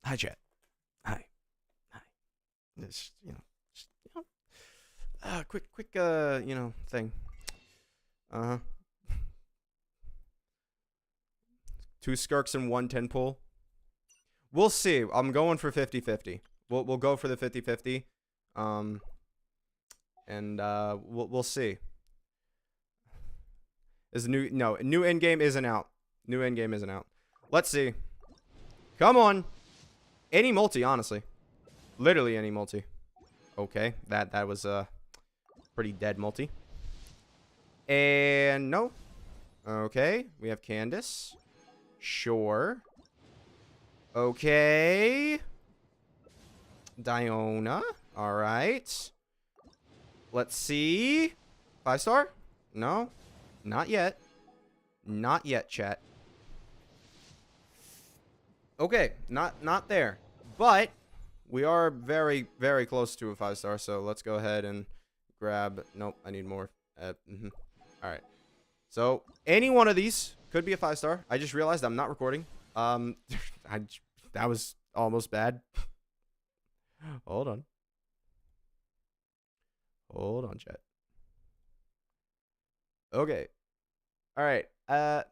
Hi, chat. Hi. This, quick, thing. 2 Skirks and 1 10 pull. We'll see. I'm going for 50-50. We'll go for the 50-50. We'll see. New end game isn't out. New end game isn't out. Let's see. Come on. Any multi, honestly. Literally any multi. Okay, that was a pretty dead multi. And no. Okay, we have Candace. Sure. Okay. Diona. All right. Let's see. 5-star? No. Not yet. Not yet, chat. Okay, not there. But we are very, very close to a 5-star, so let's go ahead and grab... Nope, I need more. All right. So any one of these could be a 5-star. I just realized I'm not recording. That was almost bad. Hold on. Hold on, chat. Okay. All right.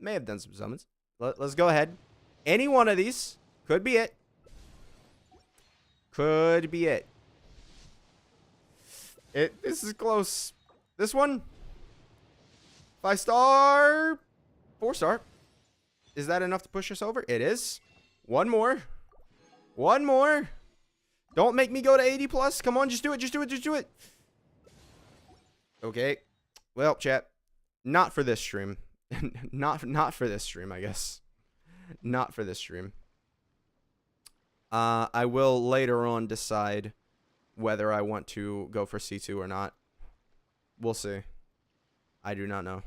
May have done some summons. Let's go ahead. Any one of these could be it. Could be it. This is close. This one, 5-star, 4-star. Is that enough to push us over? It is. One more. One more. Don't make me go to 80 plus. Come on, just do it. Just do it. Just do it. Okay. Well, chat, not for this stream. not for this stream, I guess. Not for this stream. I will later on decide whether I want to go for C2 or not. We'll see. I do not know.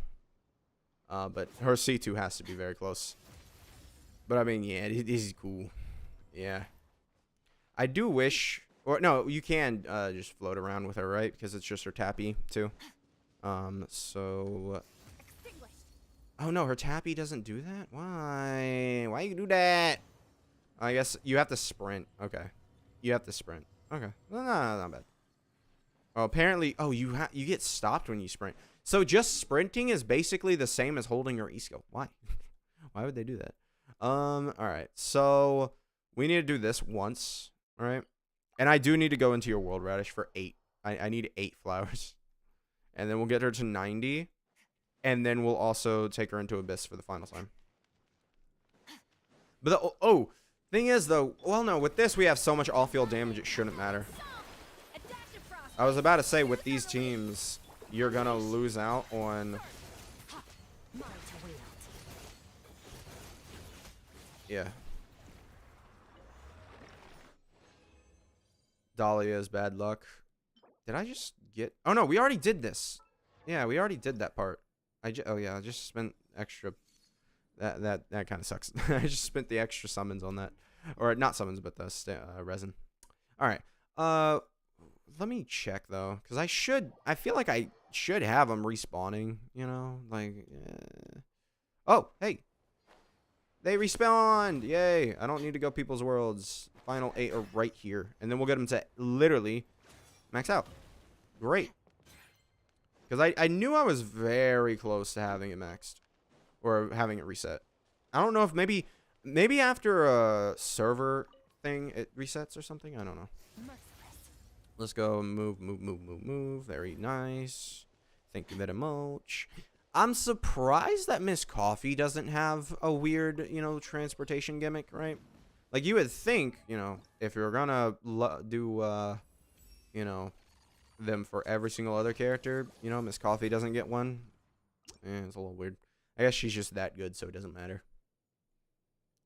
But her C2 has to be very close. But I mean, yeah, this is cool. Yeah. I do wish, or no, you can just float around with her, right? Because it's just her tappy too. So. Oh no, her tappy doesn't do that. Why? Why you do that? I guess you have to sprint. Okay, you have to sprint. Okay, well, no, not bad. Oh, apparently, oh, you get stopped when you sprint. So just sprinting is basically the same as holding your E skill. Why? Why would they do that? All right. So we need to do this once. All right. And I do need to go into your world radish for 8. I need 8 flowers. And then we'll get her to 90. And then we'll also take her into Abyss for the final time. But the, thing is though, well no, with this we have so much off-field damage it shouldn't matter. I was about to say with these teams, you're gonna lose out on. Yeah. Dahlia's bad luck. Did I just get? Oh no, we already did this. Yeah, we already did that part. Oh yeah, I just spent extra. That kind of sucks. I just spent the extra summons on that, or not summons, but the resin. All right. Let me check though, because I feel like I should have them respawning. You know, like. Oh, hey. They respawned! Yay! I don't need to go people's worlds. Final 8 are right here, and then we'll get them to literally max out. Great. Because I knew I was very close to having it maxed. Or having it reset. I don't know if maybe after a server thing it resets or something. I don't know. Let's go move. Very nice. Thank you very much. I'm surprised that Miss Coffee doesn't have a weird, you know, transportation gimmick, right? Like you would think, you know, if you're gonna do, you know, them for every single other character, you know, Miss Coffee doesn't get one. It's a little weird. I guess she's just that good, so it doesn't matter.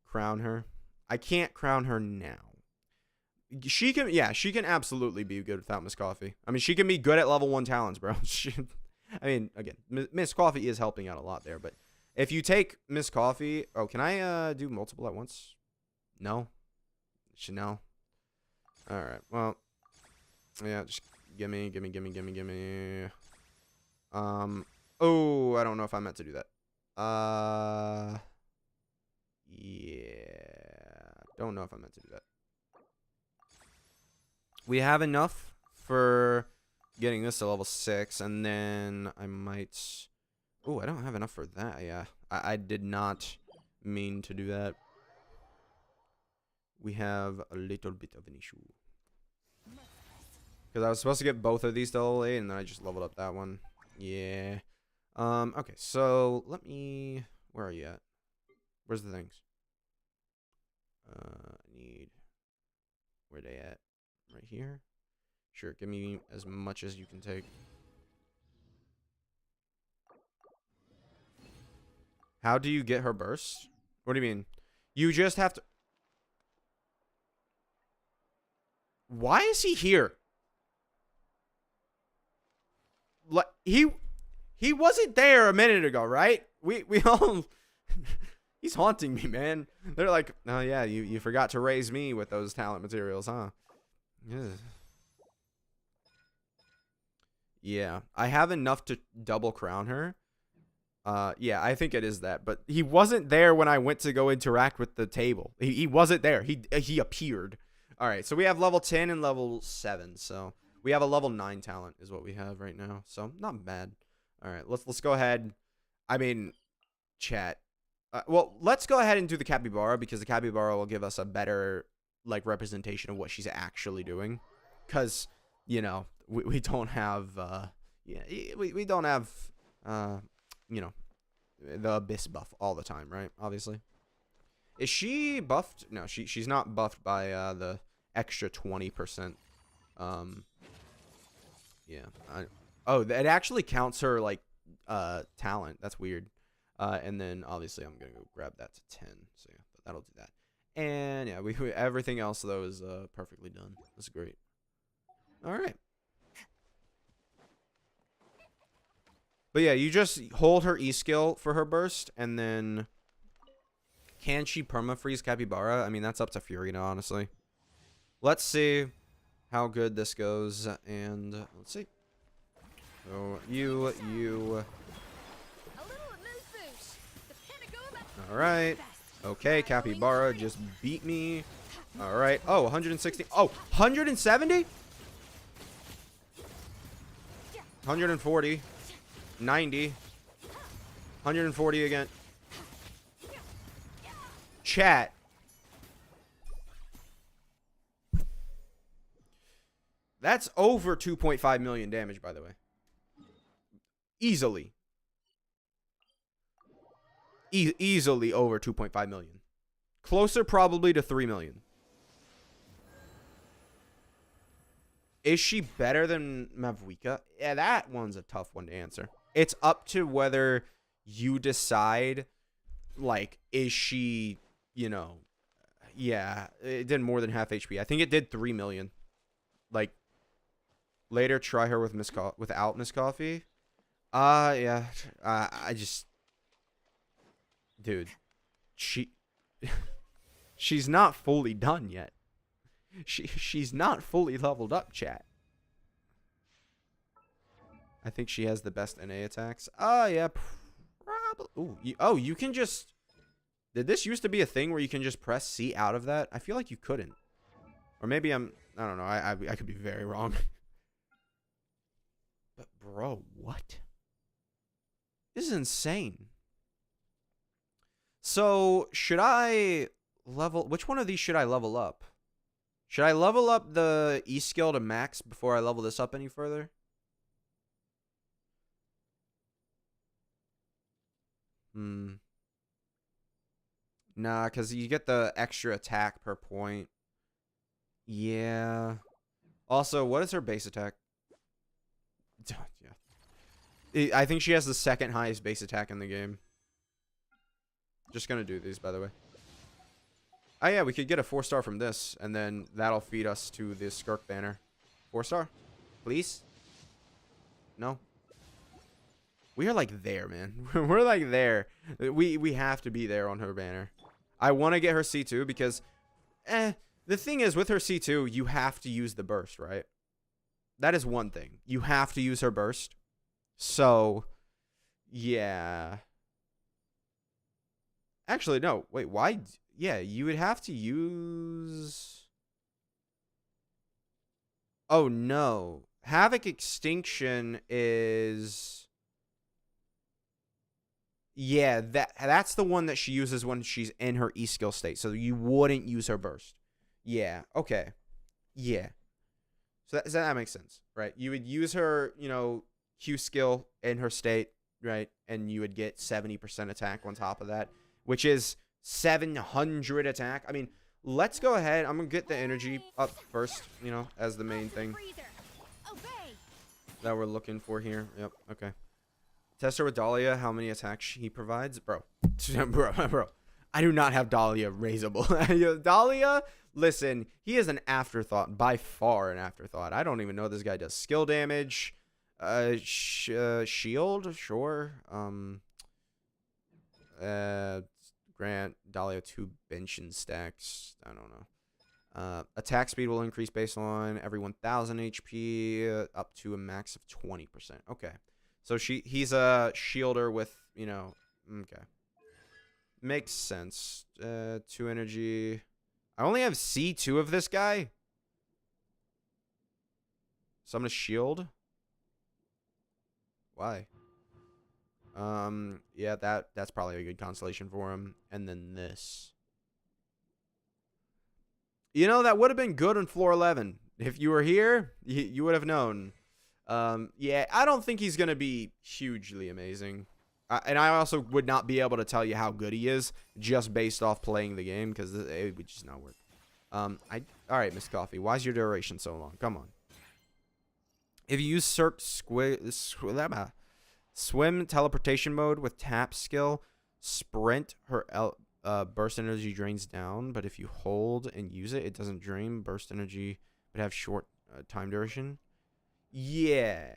Crown her. I can't crown her now. She can, yeah, she can absolutely be good without Miss Coffee. I mean, she can be good at level 1 talents, bro. I mean, again, Miss Coffee is helping out a lot there, but if you take Miss Coffee, oh, can I do multiple at once? No. Chanel. All right. Well, yeah, just gimme. Oh, I don't know if I meant to do that. Yeah, don't know if I meant to do that. We have enough for getting this to level 6, and then I might. Oh, I don't have enough for that. Yeah, I did not mean to do that. We have a little bit of an issue because I was supposed to get both of these to level 8, and then I just leveled up that one. Yeah. Okay, so let me. Where are you at? Where's the things? I need. Where they at? Right here. Sure, give me as much as you can take. How do you get her burst? What do you mean? You just have to. Why is he here? Like he wasn't there a minute ago, right? We all. He's haunting me, man. They're like, oh yeah, you forgot to raise me with those talent materials, huh? Ugh. Yeah, I have enough to double crown her, Yeah, I think it is that. But he wasn't there when I went to go interact with the table. He wasn't there. He appeared. All right, so we have level 10 and level 7. So we have a level 9 talent is what we have right now. So not bad. All right, let's go ahead. I mean, chat. Well, let's go ahead and do the capybara because the capybara will give us a better like representation of what she's actually doing. Because we don't have we don't have the abyss buff all the time, right? Obviously. Is she buffed? No, she's not buffed by the extra 20%. Yeah. It actually counts her like talent. That's weird. And then obviously I'm gonna go grab that to 10. So yeah, that'll do that. And yeah, we everything else though is perfectly done. That's great. All right. But yeah, you just hold her E skill for her burst, and then can she perma-freeze Capybara? I mean, that's up to Fury now, honestly. Let's see how good this goes, and let's see. So you. All right. Okay, Capybara just beat me. All right. Oh, 160. Oh, 170? 140. 90. 140 again. Chat. That's over 2.5 million damage, by the way. Easily. Easily over 2.5 million. Closer probably to 3 million. Is she better than Mavuika? Yeah, that one's a tough one to answer. It's up to whether you decide, like, is she, yeah, it did more than half HP. I think it did 3 million. Like, later try her with without Miss Coffee. Yeah, I just, dude, she's not fully done yet. She's not fully leveled up, chat. I think she has the best NA attacks. Yeah, probably. Ooh, you can just. Did this used to be a thing where you can just press C out of that? I feel like you couldn't. Or maybe I don't know. I could be very wrong. But bro, what? This is insane. So should I level? Which one of these should I level up? Should I level up the E skill to max before I level this up any further? Nah, because you get the extra attack per point. Yeah. Also, what is her base attack? Yeah. I think she has the second highest base attack in the game. Just gonna do these, by the way. Oh, yeah, we could get a 4-star from this, and then that'll feed us to the Skirk banner. 4-star? Please? No? We are like there, man. We're like there. We have to be there on her banner. I want to get her C2 because, the thing is, with her C2, you have to use the burst, right? That is one thing. You have to use her burst. So, yeah. Actually, no. Wait, why? Yeah, you would have to use... Oh, no. Havoc Extinction is... Yeah, that's the one that she uses when she's in her E skill state. So you wouldn't use her burst. Yeah, okay. Yeah. So that makes sense, right? You would use her, Q skill in her state, right? And you would get 70% attack on top of that, which is 700 attack. I mean, let's go ahead. I'm going to get the energy up first, as the main thing that we're looking for here. Yep, okay. Test her with Dahlia, how many attacks he provides. Bro. Bro. I do not have Dahlia raisable. Dahlia, listen, he is an afterthought. By far an afterthought. I don't even know this guy does skill damage. Shield, sure. Grant Dahlia 2 bench and stacks. I don't know. Attack speed will increase based on every 1000 HP up to a max of 20%. Okay. So he's a shielder with you know, okay. Makes sense. 2 energy. I only have C2 of this guy. So I'm gonna shield. Why? Yeah, that's probably a good constellation for him. And then this. You know, that would have been good on floor 11. If you were here, you would have known. Yeah, I don't think he's gonna be hugely amazing. And I also would not be able to tell you how good he is just based off playing the game, because it would just not work. All right, Miss Coffee, why is your duration so long? Come on. If you use swim teleportation mode with tap skill, sprint, her burst energy drains down, but if you hold and use it, it doesn't drain burst energy, but have short time duration. Yeah.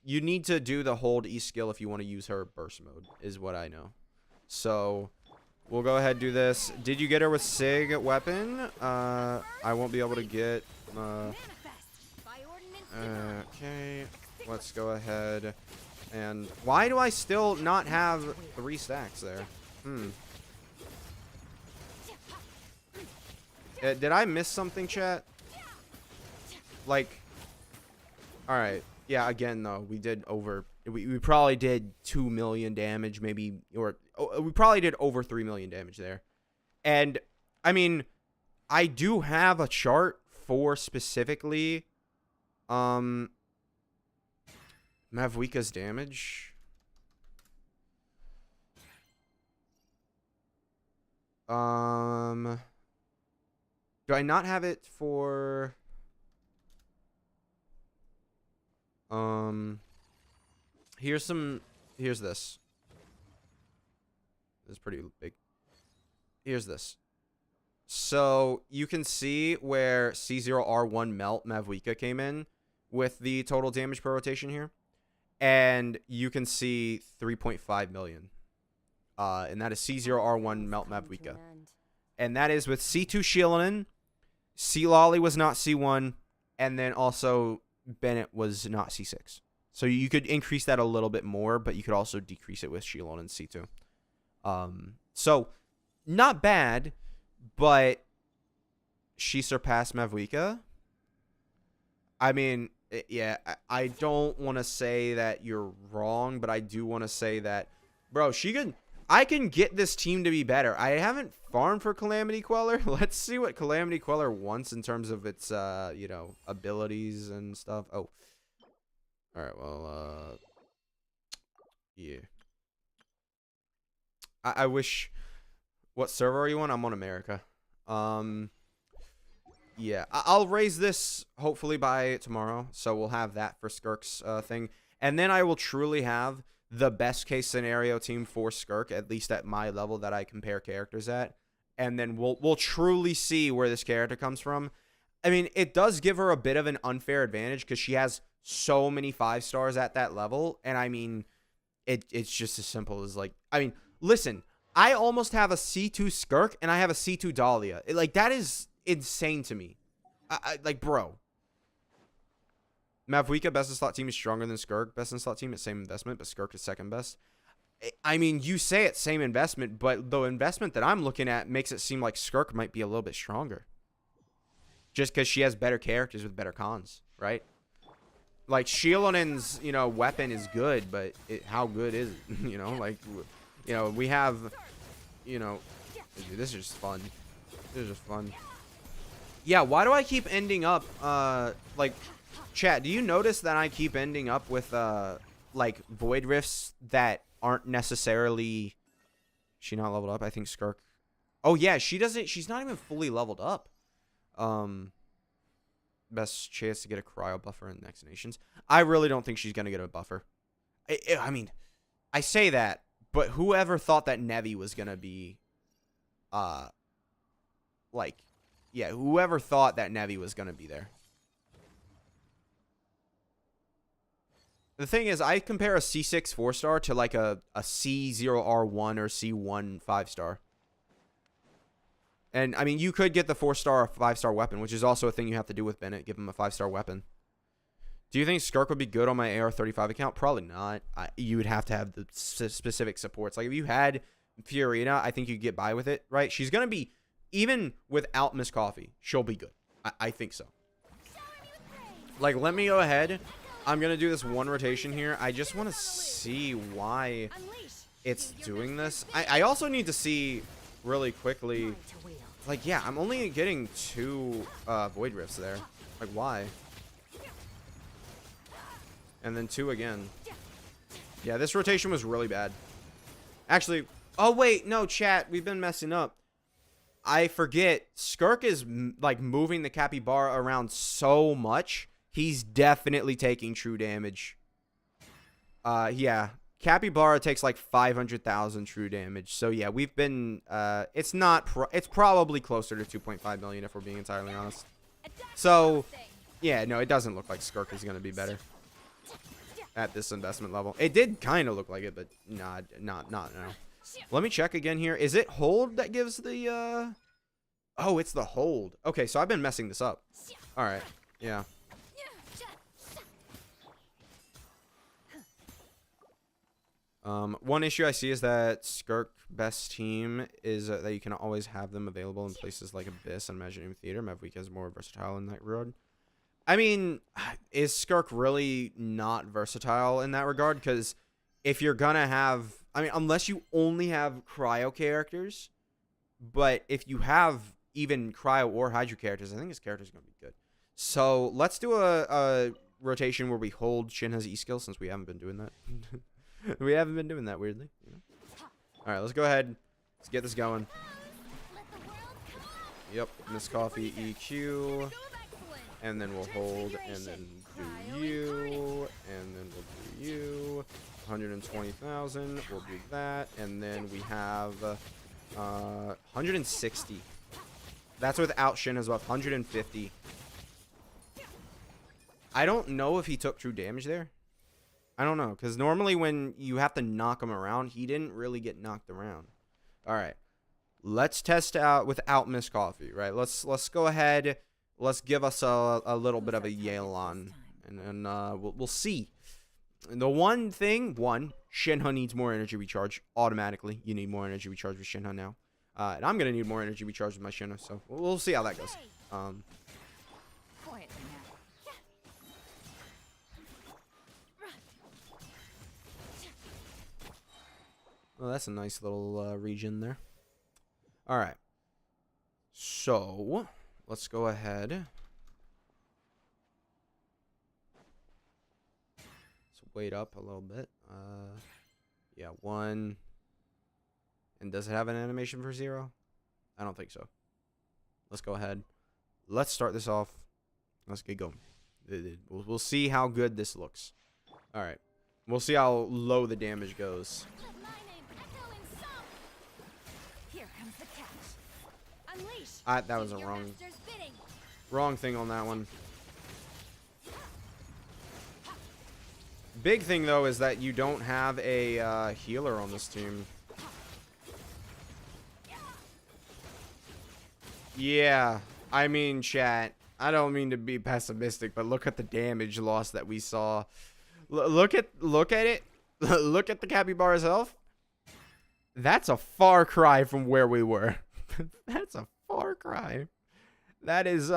You need to do the hold E skill if you want to use her burst mode, is what I know. So we'll go ahead and do this. Did you get her with Sig weapon? I won't be able to get okay, let's go ahead. And why do I still not have 3 stacks there? Did I miss something, chat? Like, all right. Yeah, again, though, we did over... We probably did 2 million damage, maybe... Or we probably did over 3 million damage there. And, I mean, I do have a chart for specifically... Mavwika's damage. Do I not have it for... Here's this. This is pretty big. Here's this. So you can see where C0R1 Melt Mavwika came in with the total damage per rotation here. And you can see 3.5 million. And that is C0R1 Melt Mavwika. And that is with C2 Shieldin. C Lolly was not C1. And then also Bennett was not C6. So you could increase that a little bit more, but you could also decrease it with Shieldin and C2. So not bad, but she surpassed Mavwika. I mean, yeah, I don't want to say that you're wrong, but I do want to say that, bro, I can get this team to be better. I haven't farmed for Calamity Queller. Let's see what Calamity Queller wants in terms of its, you know, abilities and stuff. Oh. All right, well, yeah. I wish... What server are you on? I'm on America. Yeah, I'll raise this hopefully by tomorrow, so we'll have that for Skirk's thing. And then I will truly have the best case scenario team for Skirk, at least at my level that I compare characters at. And then we'll truly see where this character comes from. I mean, it does give her a bit of an unfair advantage because she has so many 5 stars at that level. And I mean, it's just as simple as like, I mean, listen, I almost have a C2 Skirk and I have a C2 Dahlia. Like, that is insane to me. Like, bro. Mavwika, best in slot team, is stronger than Skirk. Best in slot team at same investment, but Skirk is second best. I mean, you say it's same investment, but the investment that I'm looking at makes it seem like Skirk might be a little bit stronger. Just because she has better characters with better cons, right? Like, Shieldin's, you know, weapon is good, but how good is it? You know, like, you know, we have, you know, dude, this is just fun. This is just fun. Yeah, why do I keep ending up, like, chat, do you notice that I keep ending up with, like, Void Rifts that aren't necessarily... She not leveled up? I think Skirk... Oh, yeah, she's not even fully leveled up. Best chance to get a cryo buffer in the next nations. I really don't think she's going to get a buffer. I mean, I say that, but whoever thought that Nevi was going to be, like, yeah, whoever thought that Nevi was going to be there. The thing is, I compare a C6 4-star to like a C0R1 or C1 5-star. And, I mean, you could get the 4-star or 5-star weapon, which is also a thing you have to do with Bennett. Give him a 5-star weapon. Do you think Skirk would be good on my AR-35 account? Probably not. You would have to have the specific supports. Like, if you had Fiorina, I think you'd get by with it, right? She's going to be, even without Miss Coffee, she'll be good. I think so. Like, let me go ahead. I'm going to do this one rotation here. I just want to see why it's doing this. I also need to see really quickly. Like, yeah, I'm only getting 2 Void Rifts there. Like, why? And then 2 again. Yeah, this rotation was really bad. Actually, oh, wait, no, chat. We've been messing up. I forget. Skirk is, like, moving the Capybara around so much. He's definitely taking true damage. Yeah. Capybara takes, like, 500,000 true damage. So, yeah, we've been, it's not, it's probably closer to 2.5 million if we're being entirely honest. So, yeah, no, it doesn't look like Skirk is going to be better at this investment level. It did kind of look like it, but nah, not no. Let me check again here. Is it hold that gives the, oh, it's the hold. Okay, so I've been messing this up. All right, yeah. One issue I see is that Skirk best team is that you can always have them available in places like Abyss and Imaginary Theater. Mavweek is more versatile in that regard. I mean, is Skirk really not versatile in that regard? Because if you're gonna have, I mean, unless you only have cryo characters, but if you have even cryo or hydro characters, I think his character is gonna be good. So let's do a rotation where we hold Shinha's E-skill, since we haven't been doing that. We haven't been doing that, weirdly. You know? All right, let's go ahead. Let's get this going. Yep, Miss Coffee EQ. And then we'll hold, and then do you. And then we'll do you. 120,000. We'll do that. And then we have 160. That's without Shin as well. 150. I don't know if he took true damage there. I don't know, because normally when you have to knock him around, he didn't really get knocked around. All right, let's test out without Miss Coffee, right? Let's go ahead. Let's give us a little bit of a Yelan, and then we'll see. And the one thing, Shinha needs more energy recharge automatically. You need more energy recharge with Shinha now, and I'm gonna need more energy recharge with my Shinha. So we'll see how that goes. Well, that's a nice little region there. All right. So, let's go ahead. Let's wait up a little bit. Yeah, 1. And does it have an animation for 0? I don't think so. Let's go ahead. Let's start this off. Let's get going. We'll see how good this looks. All right. We'll see how low the damage goes. That was a wrong thing on that one. Big thing though is that you don't have a healer on this team. Yeah, I mean, chat, I don't mean to be pessimistic, but look at the damage loss that we saw. Look at it. Look at the Capybara's health. That's a far cry from where we were. That's a far cry. That is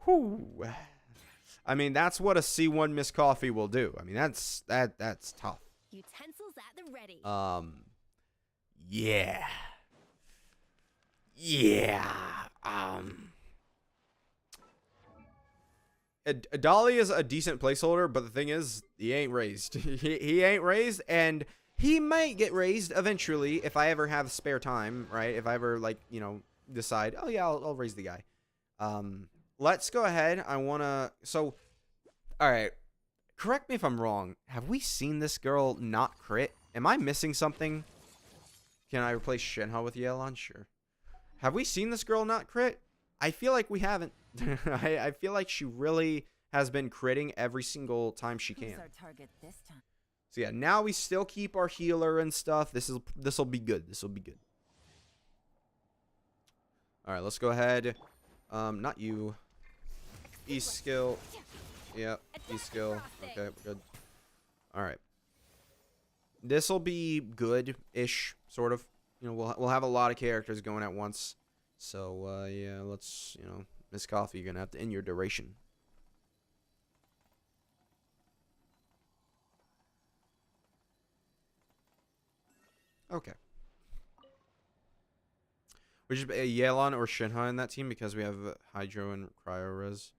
whew. I mean, that's what a C1 Miss Coffee will do. I mean, that's tough.
Utensils at the ready.
Yeah. Dolly is a decent placeholder, but the thing is, he ain't raised. he ain't raised, and he might get raised eventually if I ever have spare time, right? If I ever, like, you know, decide, oh yeah, I'll raise the guy. Let's go ahead. I wanna. So, all right. Correct me if I'm wrong. Have we seen this girl not crit? Am I missing something? Can I replace Shinha with Yelan? Sure. Have we seen this girl not crit? I feel like we haven't. I feel like she really has been critting every single time she can.
Who's our target this time?
So yeah, now we still keep our healer and stuff. This will be good. This will be good. All right, let's go ahead. Not you. E skill. Yep. E-skill. Okay, we're good. Alright. This'll be good-ish, sort of. You know, we'll have a lot of characters going at once. So, yeah, let's, you know, Miss Coffee, you're gonna have to end your duration. Okay. We should be a Yelan or Shinha in that team because we have Hydro and Cryo Res.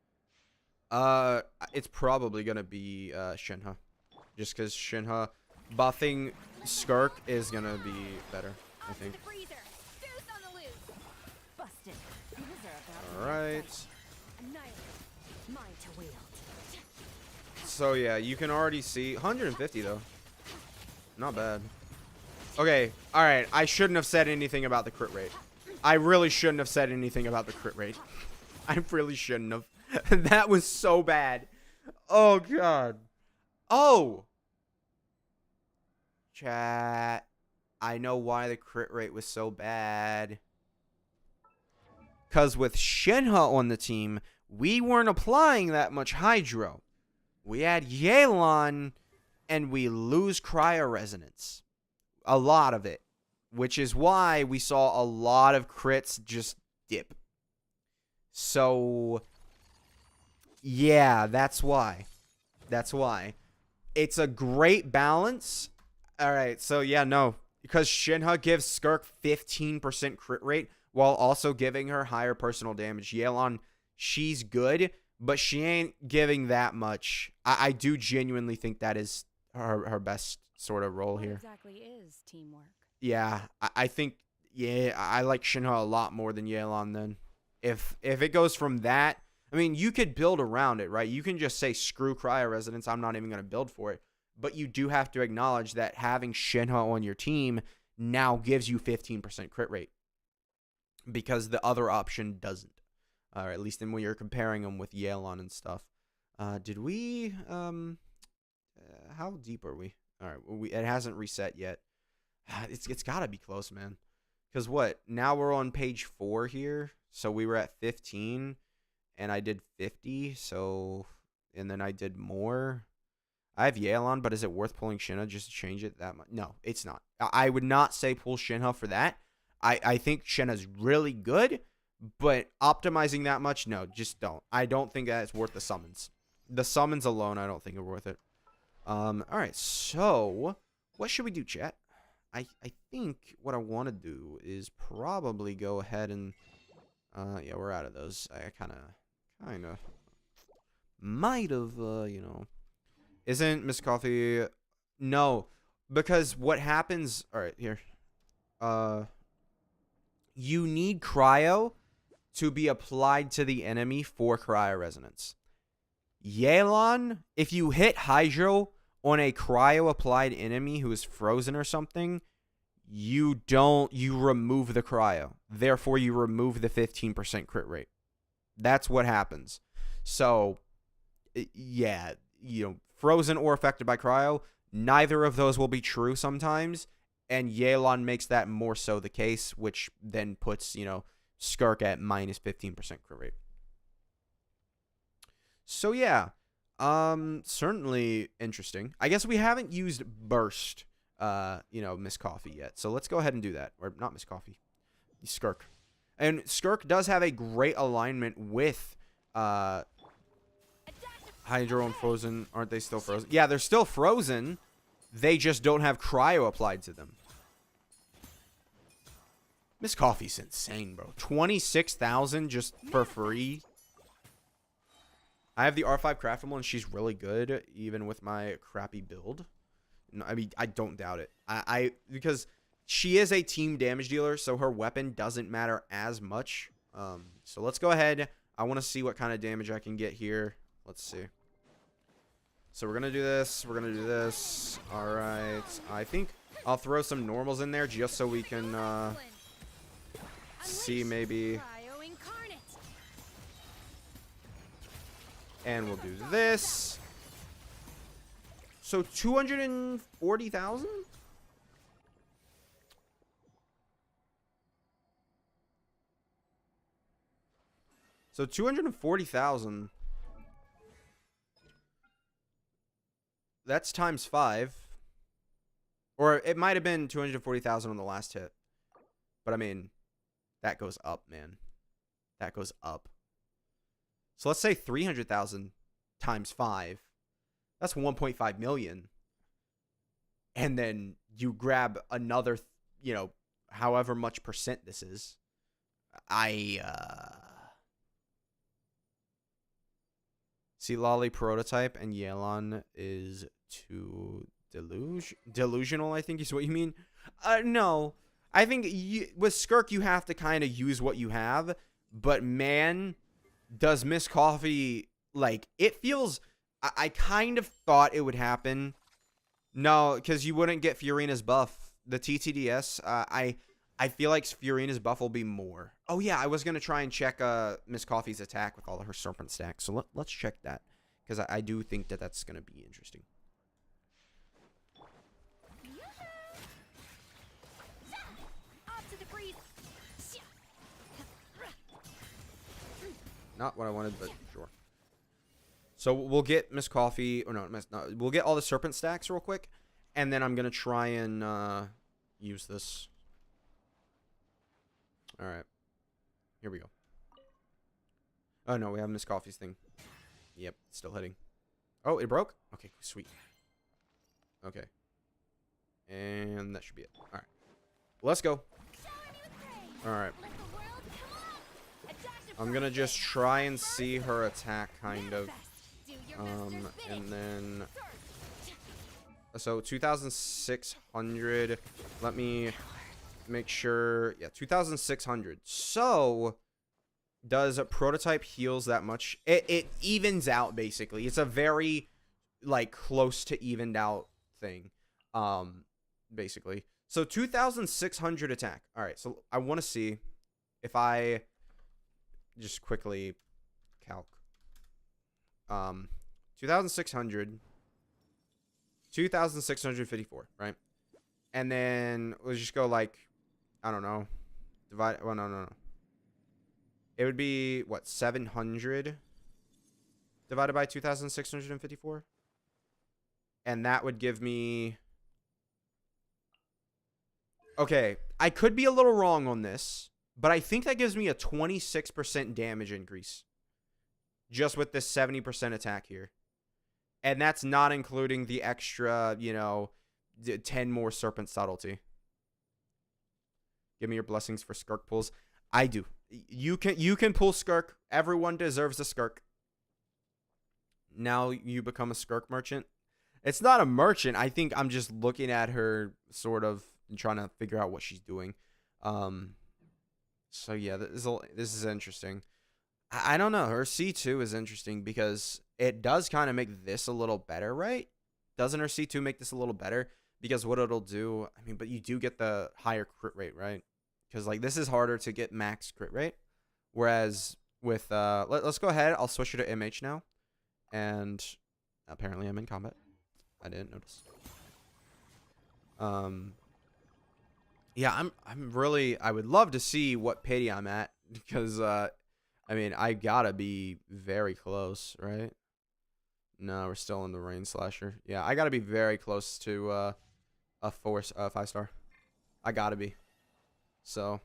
It's probably gonna be Shinha, just because Shinha buffing Skirk is gonna be better, I think. All right. So yeah, you can already see 150 though. Not bad. Okay, all right. I shouldn't have said anything about the crit rate. I really shouldn't have said anything about the crit rate. I really shouldn't have. That was so bad. Oh, God. Oh. Chat. I know why the crit rate was so bad. Because with Shinha on the team, we weren't applying that much Hydro. We had Yelan, and we lose Cryo Resonance. A lot of it. Which is why we saw a lot of crits just dip. So, yeah, that's why. That's why. It's a great balance. All right, so yeah, no. Because Shinha gives Skirk 15% crit rate while also giving her higher personal damage. Yelan, she's good, but she ain't giving that much. I do genuinely think that is her best sort of role here.
What exactly is teamwork?
Yeah, I think, yeah, I like Shinha a lot more than Yelan then. If it goes from that, I mean, you could build around it, right? You can just say, screw Cryo Resonance, I'm not even going to build for it. But you do have to acknowledge that having Shinha on your team now gives you 15% crit rate. Because the other option doesn't. Or at least when you're comparing them with Yelan and stuff. Did we, how deep are we? All right, it hasn't reset yet. It's got to be close, man. Because what? Now we're on page 4 here. So we were at 15. And I did 50. So, and then I did more. I have Yelan, but is it worth pulling Shinha just to change it that much? No, it's not. I would not say pull Shinha for that. I think Shinha's really good. But optimizing that much, no, just don't. I don't think that it's worth the summons. The summons alone, I don't think are worth it. All right, so what should we do, chat? I think what I want to do is probably go ahead and yeah, we're out of those. I kind of might have you know, isn't Miss Coffee? No, because what happens? All right, here. You need cryo to be applied to the enemy for cryo resonance. Yelan, if you hit Hydro on a cryo applied enemy who is frozen or something, you remove the cryo. Therefore, you remove the 15% crit rate. That's what happens. So, yeah, you know, frozen or affected by cryo, neither of those will be true sometimes. And Yelan makes that more so the case, which then puts, you know, Skirk at minus 15% crit rate. So, yeah. Certainly interesting. I guess we haven't used Burst, you know, Miss Coffee yet. So let's go ahead and do that. Or not Miss Coffee. Skirk. And Skirk does have a great alignment with Hydro and Frozen. Aren't they still frozen? Yeah, they're still frozen. They just don't have cryo applied to them. Miss Coffee's insane, bro. 26,000 just for free. I have the R5 craftable, and she's really good, even with my crappy build. No, I mean, I don't doubt it. Because she is a team damage dealer, so her weapon doesn't matter as much. So let's go ahead. I want to see what kind of damage I can get here. Let's see. So we're going to do this. We're going to do this. All right. I think I'll throw some normals in there just so we can see maybe. And we'll do this. So 240,000? So 240,000. that's times 5. Or it might have been 240,000 on the last hit. But I mean, that goes up, man. That goes up. So let's say 300,000 times 5. That's 1.5 million. And then you grab another, you know, however much percent this is. See, Lolly prototype and Yelan is too delusional, I think is what you mean. No. I think with Skirk, you have to kind of use what you have. But man, does Miss Coffee, like, it feels... I kind of thought it would happen. No, because you wouldn't get Fiorina's buff. The TTDS, I feel like Fiorina's buff will be more. Oh, yeah, I was going to try and check Miss Coffee's attack with all of her serpent stacks. So let's check that. Because I do think that that's going to be interesting. Not what I wanted, but sure. So we'll get Miss Coffee, or no, we'll get all the serpent stacks real quick, and then I'm gonna try and use this. All right, here we go. Oh no, we have Miss Coffee's thing. Yep, still hitting. Oh, it broke. Okay, sweet. Okay, and that should be it. All right, let's go. All right. I'm gonna just try and see her attack, kind of. And then... So, 2,600. Let me make sure... Yeah, 2,600. So, does a prototype heals that much? It evens out, basically. It's a very, like, close to evened out thing. Basically. So, 2,600 attack. Alright, so I want to see if I... Just quickly calc. 2,600. 2,654, right? And then we'll just go like, I don't know. Divide. Well, no. It would be, what, 700 divided by 2,654? And that would give me... Okay, I could be a little wrong on this. But I think that gives me a 26% damage increase. Just with this 70% attack here. And that's not including the extra, you know, 10 more serpent subtlety. Give me your blessings for Skirk pulls. I do. You can pull Skirk. Everyone deserves a Skirk. Now you become a Skirk merchant. It's not a merchant. I think I'm just looking at her sort of and trying to figure out what she's doing. So yeah, this is interesting. I don't know. Her C2 is interesting because it does kind of make this a little better, right? Doesn't her C2 make this a little better? Because what it'll do, I mean, but you do get the higher crit rate, right? Because like this is harder to get max crit rate. Whereas with, let's go ahead. I'll switch her to MH now. And apparently I'm in combat. I didn't notice. Yeah, I'm really, I would love to see what pity I'm at because, I mean, I gotta be very close, right? No, we're still in the Rain Slasher. Yeah, I gotta be very close to, a 5-star. I gotta be. So,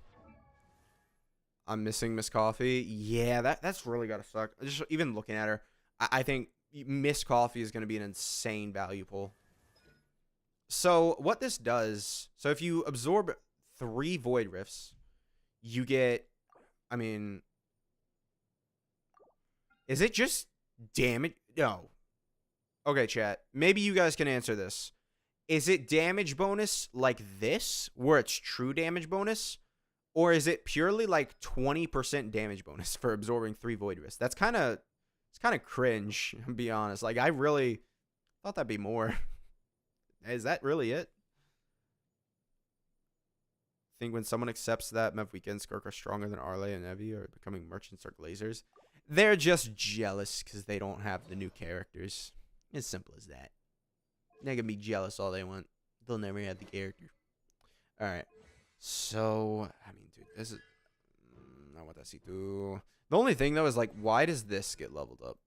I'm missing Miss Coffee. Yeah, that's really gotta suck. Just even looking at her, I think Miss Coffee is gonna be an insane value pull. So what this does, so if you absorb 3 Void Rifts, you get, I mean, is it just damage? No. Okay, chat. Maybe you guys can answer this. Is it damage bonus like this, where it's true damage bonus? Or is it purely like 20% damage bonus for absorbing 3 Void Rifts? It's kind of cringe, to be honest. Like, I really thought that'd be more. Is that really it? I think when someone accepts that Mev Weekend Skirk are stronger than Arle and Evie or becoming merchants or glazers, they're just jealous because they don't have the new characters. As simple as that. They can be jealous all they want. They'll never have the character. Alright. So, I mean, dude, this is... not what I see. The only thing, though, is, like, why does this get leveled up?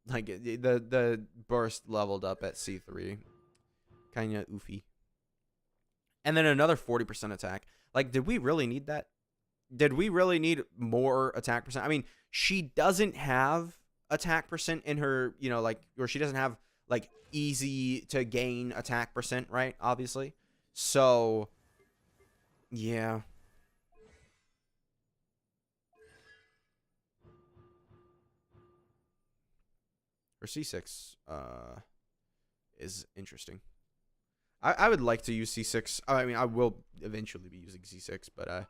Like the burst leveled up at C3. Kind of oofy. And then another 40% attack. Like, did we really need that? Did we really need more attack percent? I mean, she doesn't have attack percent in her, you know, like, or she doesn't have, like, easy to gain attack percent, right? Obviously. So, yeah. Her C6 is interesting. I would like to use C6. I mean, I will eventually be using C6, but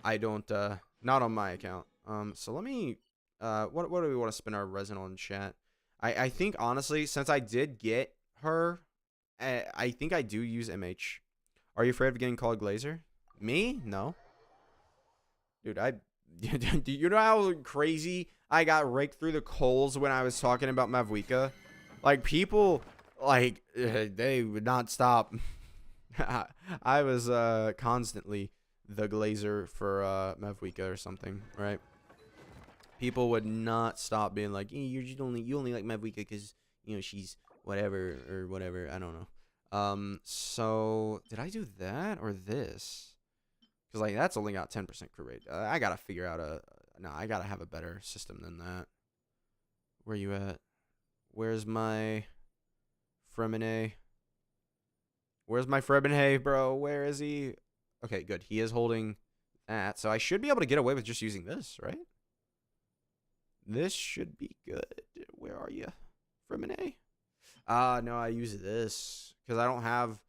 I don't, not on my account. So let me, what do we want to spend our resin on, chat? I think, honestly, since I did get her, I think I do use MH. Are you afraid of getting called Glazer? Me? No. Dude, do you know how crazy I got raked through the coals when I was talking about Mavwika? Like, people, like, they would not stop. I was constantly the Glazer for Mavwika or something, right? People would not stop being like, you only like Mavwika because, you know, she's whatever or whatever. I don't know. So did I do that or this? Because, like, that's only got 10% crit rate. I gotta figure out I gotta have a better system than that. Where you at? Where's my Fremine? Where's my Fremine, bro? Where is he? Okay, good. He is holding that. So I should be able to get away with just using this, right? This should be good. Where are you? Fremine? No, I use this because I don't have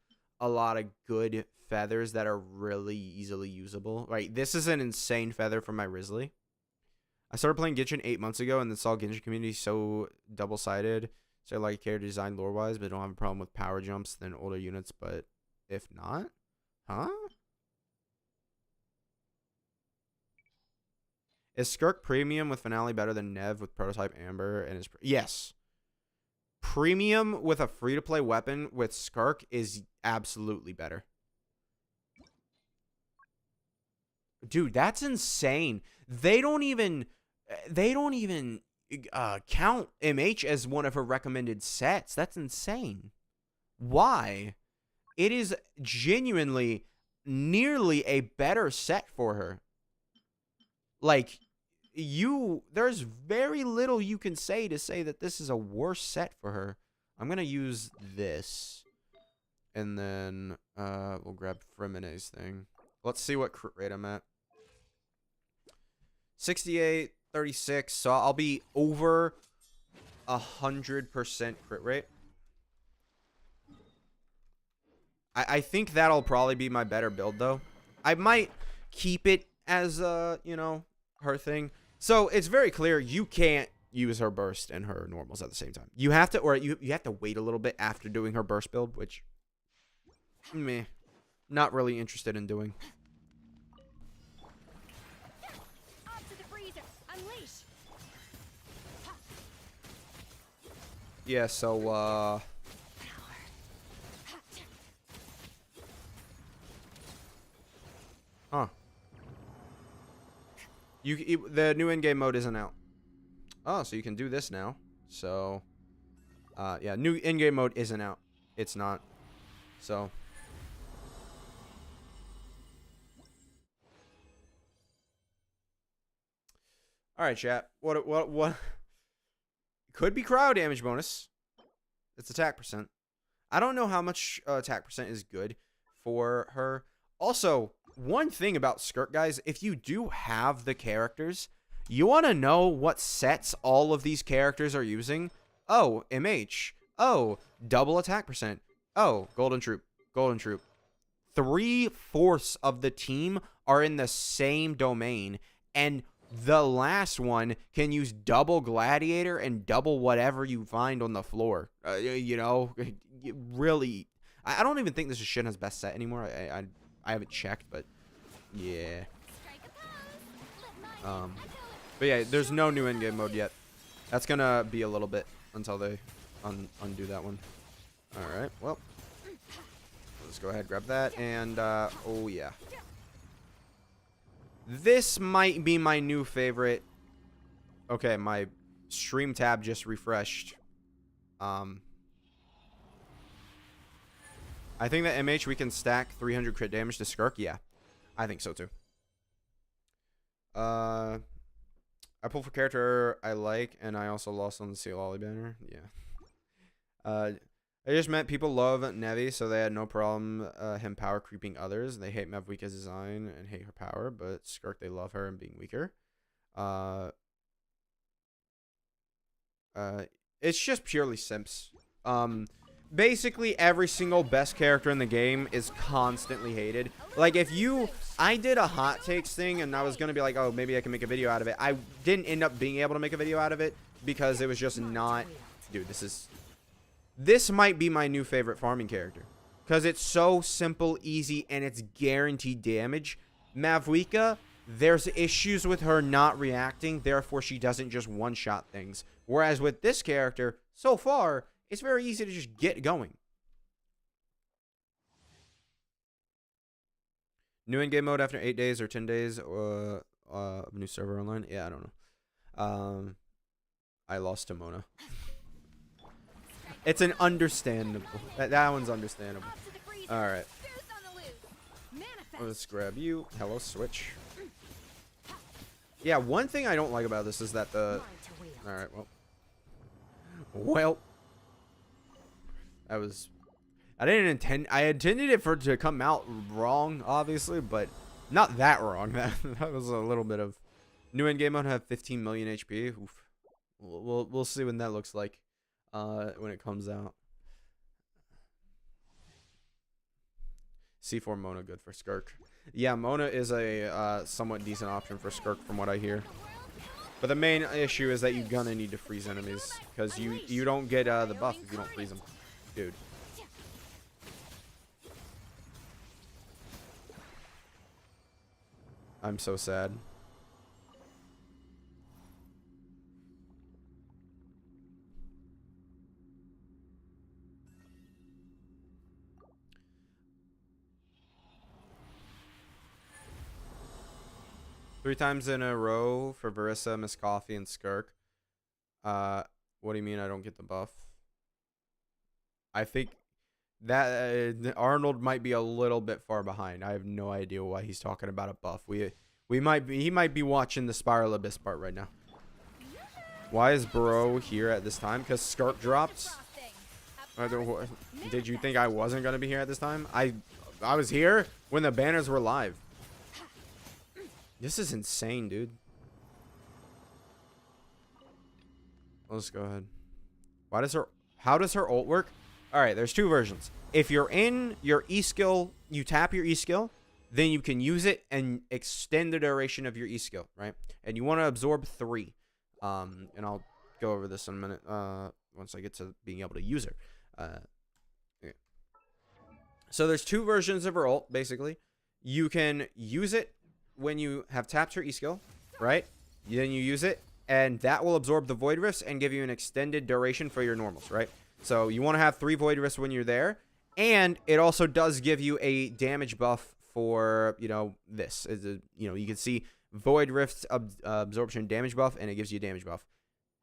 a lot of good feathers that are really easily usable. Right, this is an insane feather for my Risley. I started playing Genshin 8 months ago, and then saw Genshin community so double-sided. So I like character design lore-wise, but don't have a problem with power jumps than older units. But if not, huh? Is Skirk Premium with Finale better than Nev with Prototype Amber? And yes. Premium with a free-to-play weapon with Skirk is absolutely better. Dude, that's insane. They don't even count MH as one of her recommended sets. That's insane. Why? It is genuinely nearly a better set for her. Like, there's very little you can say to say that this is a worse set for her. I'm gonna use this, and then we'll grab Fremine's thing. Let's see what crit rate I'm at. 68, 36. So I'll be over 100% crit rate. I think that'll probably be my better build, though. I might keep it as you know, her thing. So it's very clear you can't use her burst and her normals at the same time. You have to, or you have to wait a little bit after doing her burst build, which meh, not really interested in doing. Yeah, so huh. The new in-game mode isn't out. Oh, so you can do this now. So yeah, new in-game mode isn't out. It's not. So all right, chat. What could be cryo damage bonus. It's attack percent. I don't know how much attack percent is good for her. Also, one thing about Skirk, guys, if you do have the characters, you want to know what sets all of these characters are using. Oh, MH. Oh, double attack percent. Oh, Golden Troop. Golden Troop. 3/4 of the team are in the same domain, and the last one can use double Gladiator and double whatever you find on the floor. You know, really, I don't even think this is Shinha's best set anymore. I haven't checked, but yeah. But yeah, there's no new in-game mode yet. That's gonna be a little bit until they undo that one. All right, well, let's go ahead, grab that, and oh yeah. This might be my new favorite. Okay, stream tab just refreshed. I think that MH we can stack 300 crit damage to Skirk. Yeah, I think so too. I pull for character I like, and I also lost on the Seal Ollie banner. Yeah. I just meant people love Nevi, so they had no problem him power creeping others. They hate Mavwika's design and hate her power, but Skirk, they love her and being weaker. It's just purely simps. Basically every single best character in the game is constantly hated. Like I did a hot takes thing and I was gonna be like, oh, maybe I can make a video out of it. I didn't end up being able to make a video out of it because it was just not, dude, this might be my new favorite farming character because it's so simple, easy, and it's guaranteed damage. Mavwika, there's issues with her not reacting, therefore she doesn't just one-shot things. Whereas with this character, so far, it's very easy to just get going. New in-game mode after 8 days or 10 days of new server online? Yeah, I don't know. I lost to Mona. It's an understandable. That one's understandable. Alright. Let's grab you. Hello, Switch. Yeah, one thing I don't like about this is that the... Alright, well... I intended it for it to come out wrong, obviously, but not that wrong. That was a little bit of... New in-game mode have 15 million HP. Oof. We'll see what that looks like when it comes out. C4 Mona good for Skirk. Yeah, Mona is a somewhat decent option for Skirk from what I hear. But the main issue is that you're gonna need to freeze enemies because you don't get the buff if you don't freeze them. Dude. I'm so sad. Three times in a row for Barissa, Miss Coffee, and Skirk. What do you mean I don't get the buff? I think that Arnold might be a little bit far behind. I have no idea why he's talking about a buff. He might be watching the Spiral Abyss part right now. Why is Bro here at this time? Because Skirk dropped. Did you think I wasn't gonna be here at this time? I was here when the banners were live. This is insane, dude. Let's go ahead. How does her ult work? All right, there's two versions. If you're in your E skill, you tap your E skill, then you can use it and extend the duration of your E skill, right? And you want to absorb 3. And I'll go over this in a minute once I get to being able to use her. Okay. So there's two versions of her ult, basically. You can use it when you have tapped her E skill, right? Then you use it, and that will absorb the Void Rifts and give you an extended duration for your normals, right? So you want to have 3 Void Rifts when you're there, and it also does give you a damage buff for, this. You can see Void Rifts absorption damage buff, and it gives you a damage buff.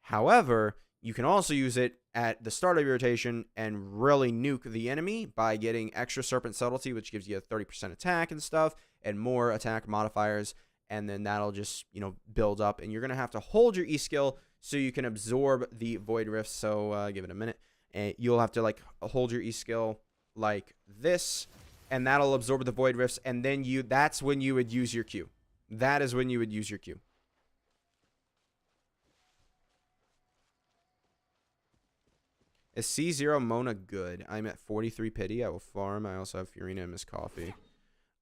However, you can also use it at the start of your rotation and really nuke the enemy by getting extra Serpent Subtlety, which gives you a 30% attack and stuff, and more attack modifiers, and then that'll just, build up, and you're going to have to hold your E skill so you can absorb the Void Rifts. So give it a minute, and you'll have to hold your E skill like this, and that'll absorb the Void Rifts, and then that's when you would use your Q. That is when you would use your Q. Is C0 Mona good? I'm at 43 pity. I will farm. I also have Furina and Miss Coffee.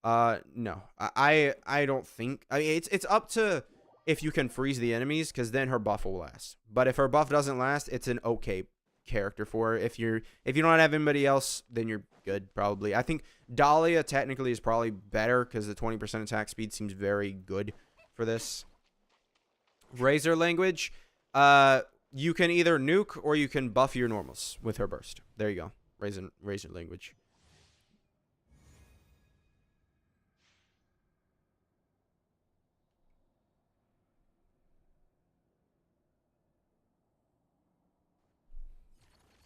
No. I don't think. I mean, it's up to if you can freeze the enemies, because then her buff will last. But if her buff doesn't last, it's an okay character for her. If you don't have anybody else, then you're good, probably. I think Dahlia technically is probably better because the 20% attack speed seems very good for this. Razor language. You can either nuke or you can buff your normals with her burst. There you go. Razor language.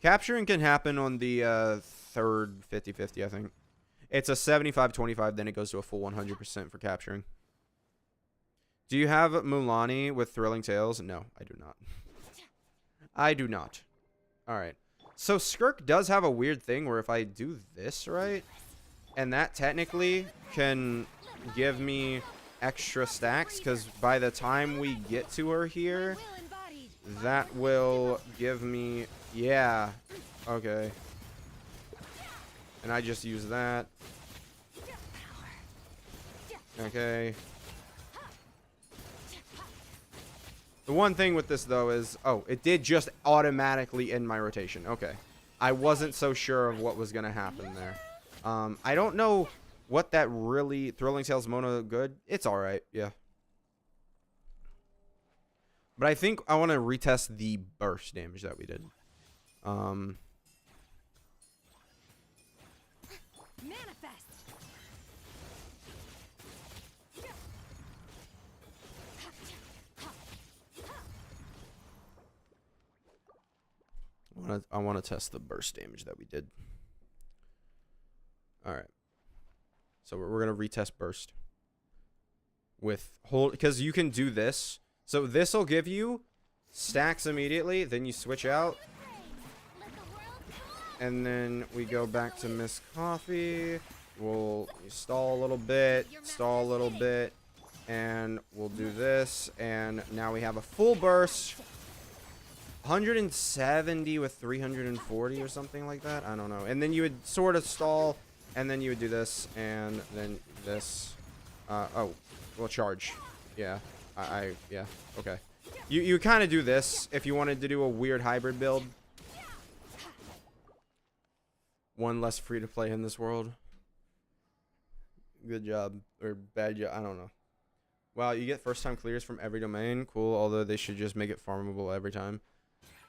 Capturing can happen on the third 50-50, I think. It's a 75-25, then it goes to a full 100% for capturing. Do you have Mulani with Thrilling Tales? No, I do not. I do not. Alright. So Skirk does have a weird thing where if I do this right, and that technically can give me extra stacks, because by the time we get to her here, that will give me... Yeah. Okay. And I just use that. Okay. The one thing with this, though, is... Oh, it did just automatically end my rotation. Okay. I wasn't so sure of what was going to happen there. I don't know what that really... Thrilling Tales Mono good? It's alright, yeah. But I think I want to retest the burst damage that we did.
Manifest.
I want to test the burst damage that we did. All right. So we're going to retest burst with hold, because you can do this. So this will give you stacks immediately, then you switch out. And then we go back to Miss Coffee. We'll stall a little bit, and we'll do this. And now we have a full burst. 170 with 340 or something like that. I don't know. And then you would sort of stall, and then you would do this, and then this. Oh, we'll charge. Yeah. Yeah. Okay. You kind of do this if you wanted to do a weird hybrid build. One less free to play in this world. Good job. Or bad job. I don't know. Wow, you get first time clears from every domain. Cool. Although they should just make it farmable every time.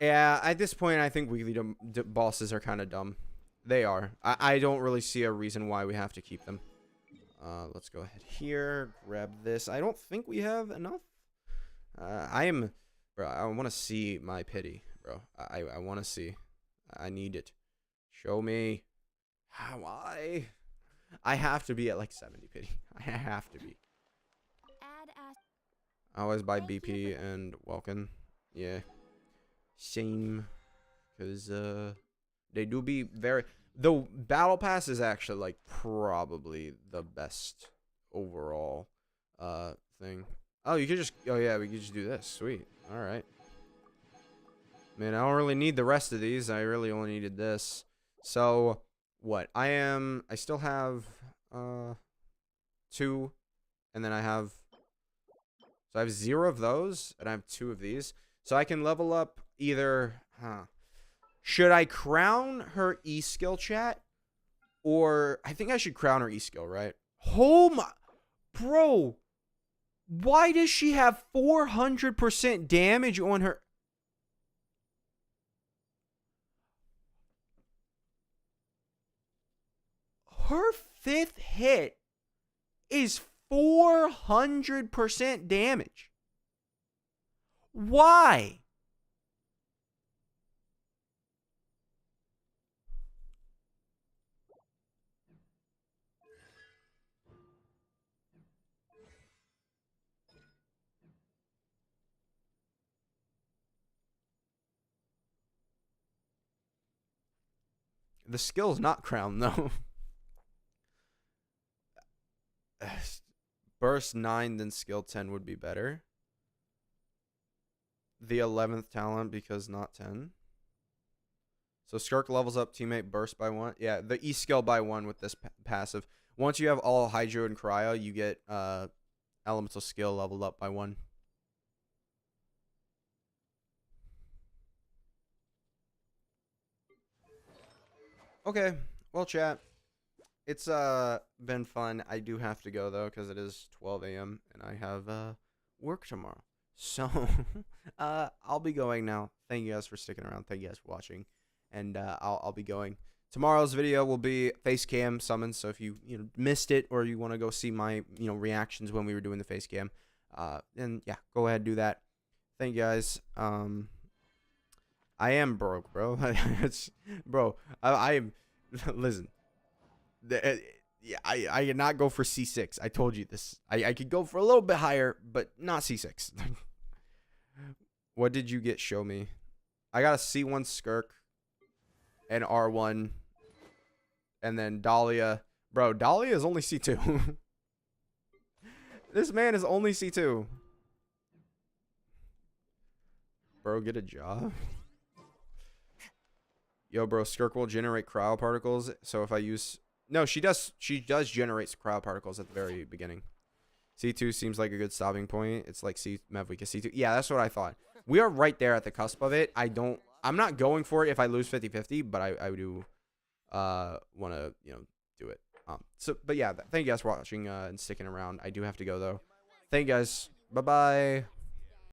Yeah, at this point, I think weekly bosses are kind of dumb. They are. I don't really see a reason why we have to keep them. Let's go ahead here. Grab this. I don't think we have enough. Bro, I want to see my pity, bro. I want to see. I need it. Show me. How I have to be at like 70 pity. I have to be. I always buy BP and Welkin. Yeah. Same. Because they do be very... The battle pass is actually like probably the best overall thing. Oh, you could just... Oh yeah, we could just do this. Sweet. Alright. Man, I don't really need the rest of these. I really only needed this. So, what? I still have 2. And then I have... So I have 0 of those. And I have 2 of these. So I can level up either... Should I crown her E-skill, chat? Or... I think I should crown her E-skill, right? Oh my... Bro... Why does she have 400% damage on her... Her 5th hit is 400% damage. Why? The skill's not crowned, though. Burst 9 then skill 10 would be better. The 11th talent because not 10. So Skirk levels up teammate burst by 1. Yeah, the E skill by 1 with this passive. Once you have all Hydro and Cryo, you get elemental skill leveled up by 1. Okay, well, chat. It's been fun. I do have to go, though, because it is 12 a.m. and I have work tomorrow. So, I'll be going now. Thank you guys for sticking around. Thank you guys for watching. And I'll be going. Tomorrow's video will be face cam summons. So if you missed it or you want to go see my reactions when we were doing the face cam, then yeah, go ahead and do that. Thank you guys. I am broke, bro. Bro, I am. Listen, yeah, I did not go for C6. I told you this. I could go for a little bit higher, but not C6. What did you get? Show me. I got a C1 Skirk, and R1, and then Dahlia. Bro, Dahlia is only C2. This man is only C2. Bro, get a job. Yo, bro, Skirk will generate cryo particles. So if I use... No, she does generate cryo particles at the very beginning. C2 seems like a good stopping point. It's like Mavwika C2. Yeah, that's what I thought. We are right there at the cusp of it. I'm not going for it if I lose 50-50, but I do want to, do it. But yeah, thank you guys for watching and sticking around. I do have to go, though. Thank you guys. Bye-bye.